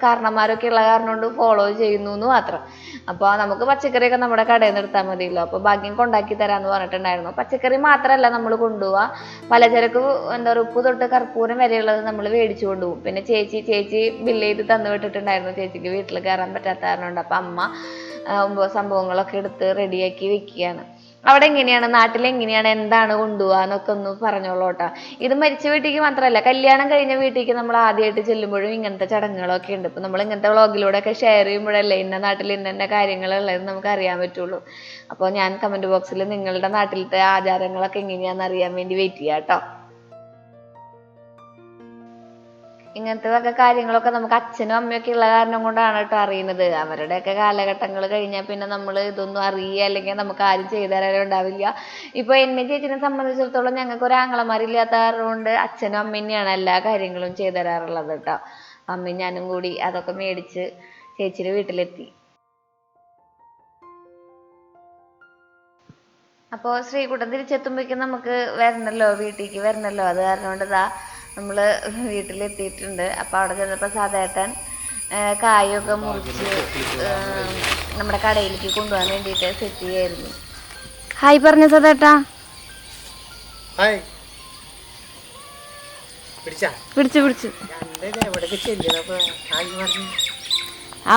കാരണന്മാരൊക്കെ ഉള്ള കാരണം കൊണ്ട് ഫോളോ ചെയ്യുന്നു എന്ന് മാത്രം. അപ്പോൾ നമുക്ക് പച്ചക്കറിയൊക്കെ നമ്മുടെ കടയിൽ നിന്ന് എടുത്താൽ മതിയല്ലോ. അപ്പോൾ ഭാഗ്യം കൊണ്ടാക്കി തരാമെന്ന് പറഞ്ഞിട്ടുണ്ടായിരുന്നു. പച്ചക്കറി മാത്രമല്ല നമ്മൾ കൊണ്ടുപോവുക, പലചരക്ക് എന്താ പറയുക, ഉപ്പ് തൊട്ട് കർപ്പൂരം വരെയുള്ളത് നമ്മൾ മേടിച്ചു കൊണ്ടുപോകും. പിന്നെ ചേച്ചി ബില്ല് ചെയ്ത് തന്നു വിട്ടിട്ടുണ്ടായിരുന്നു. ചേച്ചിക്ക് വീട്ടിൽ കയറാൻ പറ്റാത്ത കാരണം കൊണ്ട്. അപ്പം അമ്മ സംഭവങ്ങളൊക്കെ എടുത്ത് റെഡിയാക്കി വെക്കുകയാണ്. അവിടെ എങ്ങനെയാണ്, നാട്ടിൽ എങ്ങനെയാണ്, എന്താണ് കൊണ്ടുപോകാന്നൊക്കെ ഒന്ന് പറഞ്ഞോളൂ കേട്ടോ. ഇത് മരിച്ച വീട്ടിലേക്ക് മാത്രമല്ല, കല്യാണം കഴിഞ്ഞ വീട്ടിലേക്ക് നമ്മൾ ആദ്യമായിട്ട് ചെല്ലുമ്പോഴും ഇങ്ങനത്തെ ചടങ്ങുകളൊക്കെ ഉണ്ട്. ഇപ്പം നമ്മൾ ഇങ്ങനത്തെ വ്ളോഗിലൂടെ ഒക്കെ ഷെയർ ചെയ്യുമ്പോഴല്ലേ ഇന്ന നാട്ടിൽ ഇന്ന കാര്യങ്ങളുള്ളത് നമുക്ക് അറിയാൻ പറ്റുള്ളൂ. അപ്പോൾ ഞാൻ കമന്റ് ബോക്സിൽ നിങ്ങളുടെ നാട്ടിലത്തെ ആചാരങ്ങളൊക്കെ എങ്ങനെയാണെന്ന് അറിയാൻ വേണ്ടി വെയിറ്റ് ചെയ്യാം കേട്ടോ. ഇങ്ങനത്തെ കാര്യങ്ങളൊക്കെ നമുക്ക് അച്ഛനും അമ്മയൊക്കെ ഉള്ള കാരണം കൊണ്ടാണ് കേട്ടോ അറിയുന്നത്. അവരുടെയൊക്കെ കാലഘട്ടങ്ങൾ കഴിഞ്ഞാൽ പിന്നെ നമ്മൾ ഇതൊന്നും അറിയുക, അല്ലെങ്കിൽ നമുക്ക് ആരും ചെയ്തു തരാനും ഉണ്ടാവില്ല. ഇപ്പൊ എന്നെ ചേച്ചിനെ സംബന്ധിച്ചിടത്തോളം ഞങ്ങൾക്ക് ഒരു ആങ്ങളമാരില്ലാത്ത കാരണം കൊണ്ട് അച്ഛനും അമ്മയും തന്നെയാണ് എല്ലാ കാര്യങ്ങളും ചെയ്തു തരാറുള്ളത് കേട്ടോ. അമ്മയും ഞാനും കൂടി അതൊക്കെ മേടിച്ച് ചേച്ചിയുടെ വീട്ടിലെത്തി. അപ്പോൾ ശ്രീകുട്ടൻ തിരിച്ചെത്തുമ്പോഴേക്കും നമുക്ക് വരണല്ലോ, വീട്ടിലേക്ക് വരണല്ലോ. അത് കാരണം കൊണ്ട് നമ്മൾ വീട്ടിലെത്തിയിട്ടുണ്ട്. അപ്പോൾ അവിടെ ചെന്നപ്പോൾ സാധേട്ടൻ കായൊക്കെ മുറിച്ച് നമ്മുടെ കടയിലേക്ക് കൊണ്ടുപോകാൻ വേണ്ടിയിട്ട് സെറ്റ് ചെയ്യായിരുന്നു. ഹായ് പറഞ്ഞ സാധേട്ടാ. പിടിച്ചു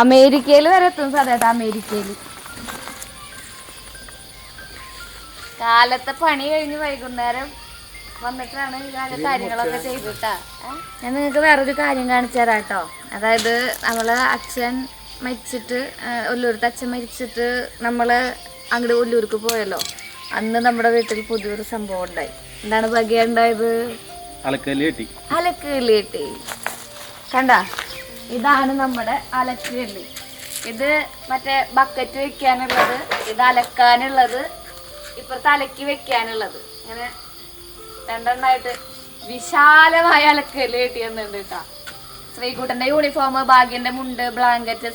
അമേരിക്കയിൽ വരെ എത്തും സാധേട്ടാ. അമേരിക്കയിൽ കാലത്തെ പണി കഴിഞ്ഞ് വൈകുന്നേരം വന്നിട്ടാണ് കാര്യങ്ങളൊക്കെ ചെയ്തിട്ടാ. ഞാൻ നിങ്ങൾക്ക് വേറൊരു കാര്യം കാണിച്ചു തരാം കേട്ടോ. അതായത് നമ്മള് അച്ഛൻ മരിച്ചിട്ട്, ഒല്ലൂരത്തെ അച്ഛൻ മരിച്ചിട്ട് നമ്മള് അങ്ങോട്ട് ഒല്ലൂർക്ക് പോയല്ലോ. അന്ന് നമ്മുടെ വീട്ടിൽ പുതിയൊരു സംഭവം ഉണ്ടായി. എന്താണ് ഭാഗ്യം ഉണ്ടായത്? അലക്കുകല്ല് കിട്ടി. കണ്ട, ഇതാണ് നമ്മുടെ അലക്കുകല്ല്. ഇത് മറ്റേ ബക്കറ്റ് വെക്കാനുള്ളത്, ഇത് അലക്കാനുള്ളത്, ഇപ്പുറത്ത് അലക്കി വെക്കാനുള്ളത്. ഇങ്ങനെ രണ്ടെണ്ണമായിട്ട് വിശാലമായ അലക്കല് കിട്ടിയെന്നുണ്ട് കേട്ടോ. ശ്രീകുട്ടന്റെ യൂണിഫോം, ഭാഗ്യന്റെ മുണ്ട്, ബ്ലാങ്കറ്റ്.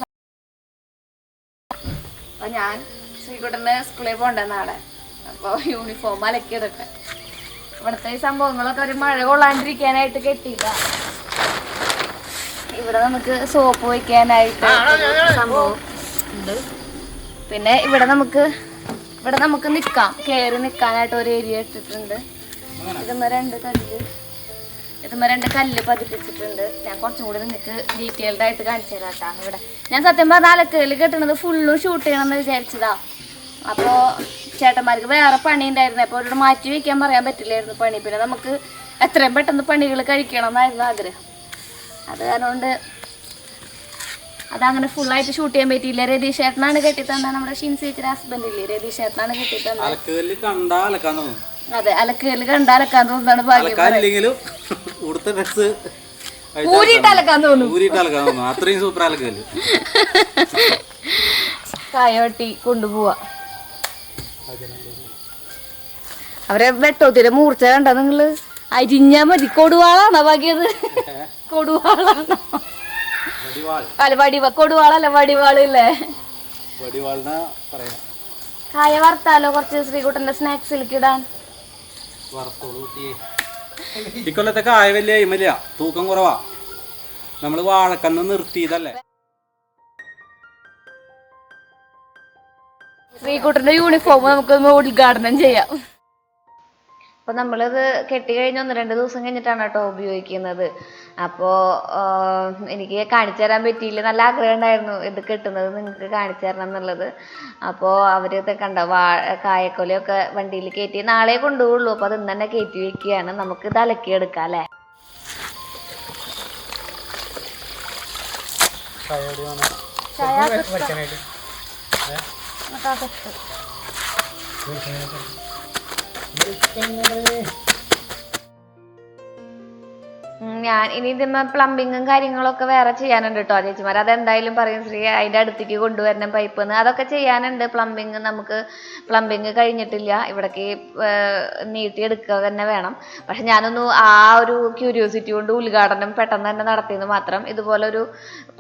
അപ്പൊ ഞാൻ ശ്രീകുട്ടന്റെ സ്കൂളിൽ പോകണ്ട നാളെ, അപ്പൊ യൂണിഫോം അലക്കിയതൊക്കെ ഇവിടുത്തെ ഈ സംഭവങ്ങളൊക്കെ ഒരു മഴ കൊള്ളാണ്ടിരിക്കാനായിട്ട് കെട്ടിയിട്ടാ. ഇവിടെ നമുക്ക് സോപ്പ് വയ്ക്കാനായിട്ട് സംഭവം ഉണ്ട്. പിന്നെ ഇവിടെ നമുക്ക് നിൽക്കാം, കയറി നിൽക്കാനായിട്ട് ഒരു ഏരിയ ഇട്ടിട്ടുണ്ട്. ഇതുമ്മ രണ്ട് കല്ല് പതിപ്പിച്ചിട്ടുണ്ട്. ഞാൻ കുറച്ചും കൂടി നിങ്ങൾക്ക് ഡീറ്റെയിൽഡ് ആയിട്ട് കാണിച്ചു തരാം കേട്ടോ. ഇവിടെ ഞാൻ സത്യം പറഞ്ഞാൽ അലക്കല് കെട്ടണത് ഫുള്ളും ഷൂട്ട് ചെയ്യണമെന്ന് വിചാരിച്ചതാ. അപ്പോൾ ചേട്ടന്മാർക്ക് വേറെ പണി ഉണ്ടായിരുന്നു. അപ്പോൾ അവരോട് മാറ്റി വയ്ക്കാൻ പറയാൻ പറ്റില്ലായിരുന്നു പണി. പിന്നെ നമുക്ക് എത്രയും പെട്ടെന്ന് പണികൾ കഴിക്കണം എന്നായിരുന്നു ആഗ്രഹം. അത് കാരണം കൊണ്ട് അതങ്ങനെ ഫുള്ളായിട്ട് ഷൂട്ട് ചെയ്യാൻ പറ്റിയില്ല. രതീഷ് ചേട്ടനാണ് കെട്ടിത്തന്ന, നമ്മുടെ ഷിൻസേച്ചിയുടെ ഹസ്ബൻഡ് ഇല്ലേ, രതീഷ് ചേട്ടനാണ് കെട്ടിത്തന്നത്. അതെ, അലക്കുകല്ല് കണ്ടാ അലക്കാൻ തോന്നുന്നതാണ് ഭാഗ്യം. ഊരിയിട്ട് അലക്കാൻ തോന്നുന്നു. അത്രയും സൂപ്പർ അലക്കല്ല്. കായോട്ടി കൊണ്ടുപോവാ. അവരെ വെട്ടോത്തിരെ മൂർച്ച കണ്ട നിങ്ങള്? അരിഞ്ഞാ മതി. കൊടുവാളാണോ ഭാഗ്യത്? കൊടുവാളാണോ? അല്ല കൊടുവാളല്ല, വടിവാളല്ലേ? കായ വറുത്താലോ കുറച്ച് ശ്രീകുട്ടന്റെ സ്നാക്സിലേക്ക് ഇടാൻ. ഇക്കൊല്ലത്തെ കായ വലിയ അയിമല്ല, തൂക്കം കുറവാ. നമ്മള് വാഴക്കന്ന് നിർത്തിയതല്ലേ. ശ്രീകുട്ടന്റെ യൂണിഫോം നമുക്കൊന്ന് ഉദ്ഘാടനം ചെയ്യാം. അപ്പൊ നമ്മളിത് കെട്ടി കഴിഞ്ഞ് 1-2 ദിവസം കഴിഞ്ഞിട്ടാണ് കേട്ടോ ഉപയോഗിക്കുന്നത്. അപ്പോൾ എനിക്ക് കാണിച്ചു തരാൻ പറ്റിയില്ല. നല്ല ആഗ്രഹം ഉണ്ടായിരുന്നു ഇത് കെട്ടുന്നത് നിങ്ങൾക്ക് കാണിച്ചു തരണം എന്നുള്ളത്. അപ്പോൾ അവരിത് കണ്ട കായക്കൊലയൊക്കെ വണ്ടിയിൽ കയറ്റി നാളെ കൊണ്ടുപോകുള്ളൂ. അപ്പോൾ അത് ഇന്ന് തന്നെ കയറ്റി വെക്കുകയാണ്. നമുക്ക് ഇത് അലക്കിയെടുക്കാം അല്ലേ? ഞാൻ ഇനി ഇതിന്മേ പ്ലംബിങ്ങും കാര്യങ്ങളൊക്കെ വേറെ ചെയ്യാനുണ്ട് കേട്ടോ ചേച്ചിമാർ. അതെന്തായാലും പറയും ശ്രീ അതിൻ്റെ അടുത്തേക്ക് കൊണ്ടുവരണം പൈപ്പ് എന്ന്. അതൊക്കെ ചെയ്യാനുണ്ട്. പ്ലംബിങ് കഴിഞ്ഞിട്ടില്ല. ഇവിടേക്ക് നീട്ടിയെടുക്കുക തന്നെ വേണം. പക്ഷെ ഞാനൊന്ന് ആ ഒരു ക്യൂരിയോസിറ്റി കൊണ്ട് ഉദ്ഘാടനം പെട്ടെന്ന് തന്നെ നടത്തിയെന്ന് മാത്രം. ഇതുപോലെ ഒരു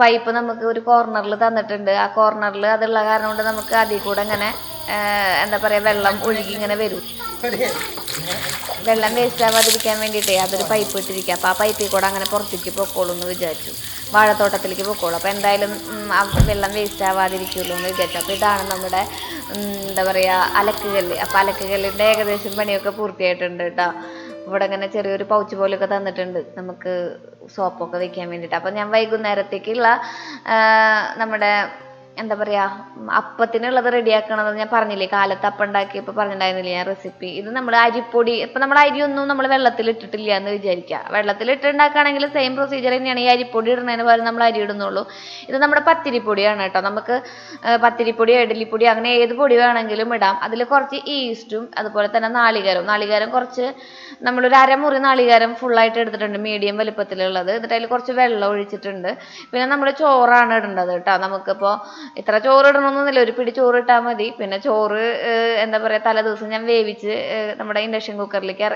പൈപ്പ് നമുക്ക് ഒരു കോർണറിൽ തന്നിട്ടുണ്ട്. ആ കോർണറിൽ അതുള്ള കാരണം കൊണ്ട് നമുക്ക് അതിൽ കൂടെ ഇങ്ങനെ എന്താ പറയുക, വെള്ളം ഒഴുകി ഇങ്ങനെ വരും. വെള്ളം വേസ്റ്റ് ആവാതിരിക്കാൻ വേണ്ടിയിട്ടേ അതൊരു പൈപ്പ് ഇട്ടിരിക്കുക. അപ്പോൾ ആ പൈപ്പിൽ കൂടെ അങ്ങനെ പുറത്തേക്ക് പൊക്കോളൂ എന്ന് വിചാരിച്ചു, വാഴത്തോട്ടത്തിലേക്ക് പൊക്കോളൂ. അപ്പോൾ എന്തായാലും ആ വെള്ളം വേസ്റ്റ് ആവാതിരിക്കുമല്ലോ എന്ന് വിചാരിച്ചു. അപ്പോൾ ഇതാണ് നമ്മുടെ എന്താ പറയുക അലക്കുകല്ല്. അപ്പോൾ അലക്കുകല്ലിൻ്റെ ഏകദേശം പണിയൊക്കെ പൂർത്തിയായിട്ടുണ്ട് കേട്ടോ. ഇവിടെ ഇങ്ങനെ ചെറിയൊരു പൗച്ച് പോലെയൊക്കെ തന്നിട്ടുണ്ട് നമുക്ക് സോപ്പൊക്കെ വെക്കാൻ വേണ്ടിയിട്ട്. അപ്പോൾ ഞാൻ വൈകുന്നേരത്തേക്കുള്ള നമ്മുടെ എന്താ പറയാ അപ്പത്തിനുള്ളത് റെഡിയാക്കണത് ഞാൻ പറഞ്ഞില്ലേ, കാലത്ത് അപ്പം ഉണ്ടാക്കിയപ്പോൾ പറഞ്ഞിട്ടുണ്ടായിരുന്നില്ലേ ഞാൻ റെസിപ്പി. ഇത് നമ്മൾ അരിപ്പൊടി, ഇപ്പം നമ്മൾ അരിയൊന്നും നമ്മൾ വെള്ളത്തിൽ ഇട്ടിട്ടില്ല എന്ന് വിചാരിക്കുക. വെള്ളത്തിൽ ഇട്ടുണ്ടാക്കുകയാണെങ്കിൽ സെയിം പ്രൊസീജിയർ തന്നെയാണ്. ഈ അരിപ്പൊടി ഇടുന്നതിന് പകരം നമ്മൾ അരി ഇടുന്നുള്ളൂ. ഇത് നമ്മുടെ പത്തിരിപ്പൊടിയാണ് കേട്ടോ. നമുക്ക് പത്തിരിപ്പൊടി, ഇഡലിപ്പൊടി, അങ്ങനെ ഏത് പൊടി വേണമെങ്കിലും ഇടാം. അതിൽ കുറച്ച് ഈസ്റ്റും അതുപോലെ തന്നെ നാളികേരം കുറച്ച് നമ്മളൊരു അരമുറി നാളികേരം ഫുള്ളായിട്ട് എടുത്തിട്ടുണ്ട്, മീഡിയം വലുപ്പത്തിലുള്ളത്. എന്നിട്ട് അതിൽ കുറച്ച് വെള്ളം ഒഴിച്ചിട്ടുണ്ട്. പിന്നെ നമ്മൾ ചോറാണ് ഇടേണ്ടത് കേട്ടോ. നമുക്കിപ്പോൾ ഇത്ര ചോറ് ഇടണമെന്നൊന്നുമില്ല, ഒരു പിടി ചോറ് ഇട്ടാൽ മതി. പിന്നെ ചോറ് എന്താ പറയുക, തലേദിവസം ഞാൻ വേവിച്ച് നമ്മുടെ ഇൻഡക്ഷൻ കുക്കറിലേക്ക്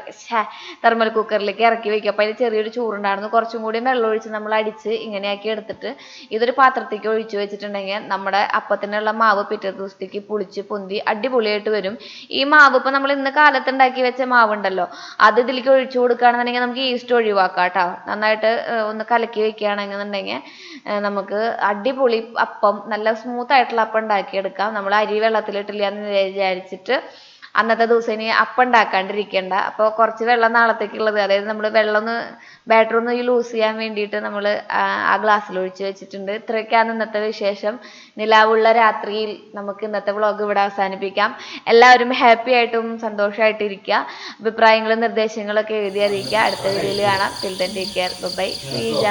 തെർമൽ കുക്കറിലേക്ക് ഇറക്കി വെക്കും. അപ്പോൾ അതിൽ ചെറിയൊരു ചോറുണ്ടായിരുന്നു. കുറച്ചും കൂടി വെള്ളം ഒഴിച്ച് നമ്മൾ അടിച്ച് ഇങ്ങനെയാക്കി എടുത്തിട്ട് ഇതൊരു പാത്രത്തേക്ക് ഒഴിച്ച് വെച്ചിട്ടുണ്ടെങ്കിൽ നമ്മുടെ അപ്പത്തിനുള്ള മാവ് പിറ്റേ ദിവസത്തേക്ക് പുളിച്ച് പൊന്തി അടിപൊളിയായിട്ട് വരും. ഈ മാവ് ഇപ്പോൾ നമ്മൾ ഇന്ന് കാലത്ത് ഉണ്ടാക്കി വെച്ച മാവുണ്ടല്ലോ, അത് ഇതിലേക്ക് ഒഴിച്ചു കൊടുക്കുകയാണെന്നുണ്ടെങ്കിൽ നമുക്ക് ഈസ്റ്റ് ഒഴിവാക്കാം കേട്ടോ. നന്നായിട്ട് ഒന്ന് കലക്കി വെക്കുകയാണെന്നുണ്ടെങ്കിൽ നമുക്ക് അടിപൊളി അപ്പം, നല്ല സ്മൂത്ത് ആയിട്ടുള്ള അപ്പം ഉണ്ടാക്കിയെടുക്കാം. നമ്മൾ അരി വെള്ളത്തിലിട്ടില്ല എന്ന് വിചാരിച്ചിട്ട് അന്നത്തെ ദിവസം ഇനി അപ്പം ഉണ്ടാക്കാണ്ടിരിക്കേണ്ട. അപ്പോൾ കുറച്ച് വെള്ളം നാളത്തേക്കുള്ളത്, അതായത് നമ്മൾ ബാറ്റർ ഒന്ന് ലൂസ് ചെയ്യാൻ വേണ്ടിയിട്ട് നമ്മൾ ആ ഗ്ലാസ്സിൽ ഒഴിച്ച് വെച്ചിട്ടുണ്ട്. ഇത്രയൊക്കെയാണ് ഇന്നത്തെ വിശേഷം. നിലാവുള്ള രാത്രിയിൽ നമുക്ക് ഇന്നത്തെ വ്ളോഗ് ഇവിടെ അവസാനിപ്പിക്കാം. എല്ലാവരും ഹാപ്പി ആയിട്ടും സന്തോഷമായിട്ടും ഇരിക്കുക. അഭിപ്രായങ്ങളും നിർദ്ദേശങ്ങളൊക്കെ എഴുതി അറിയിക്കുക. അടുത്ത വീഡിയോയിൽ കാണാം. Till then take care. Bye. Sreeja.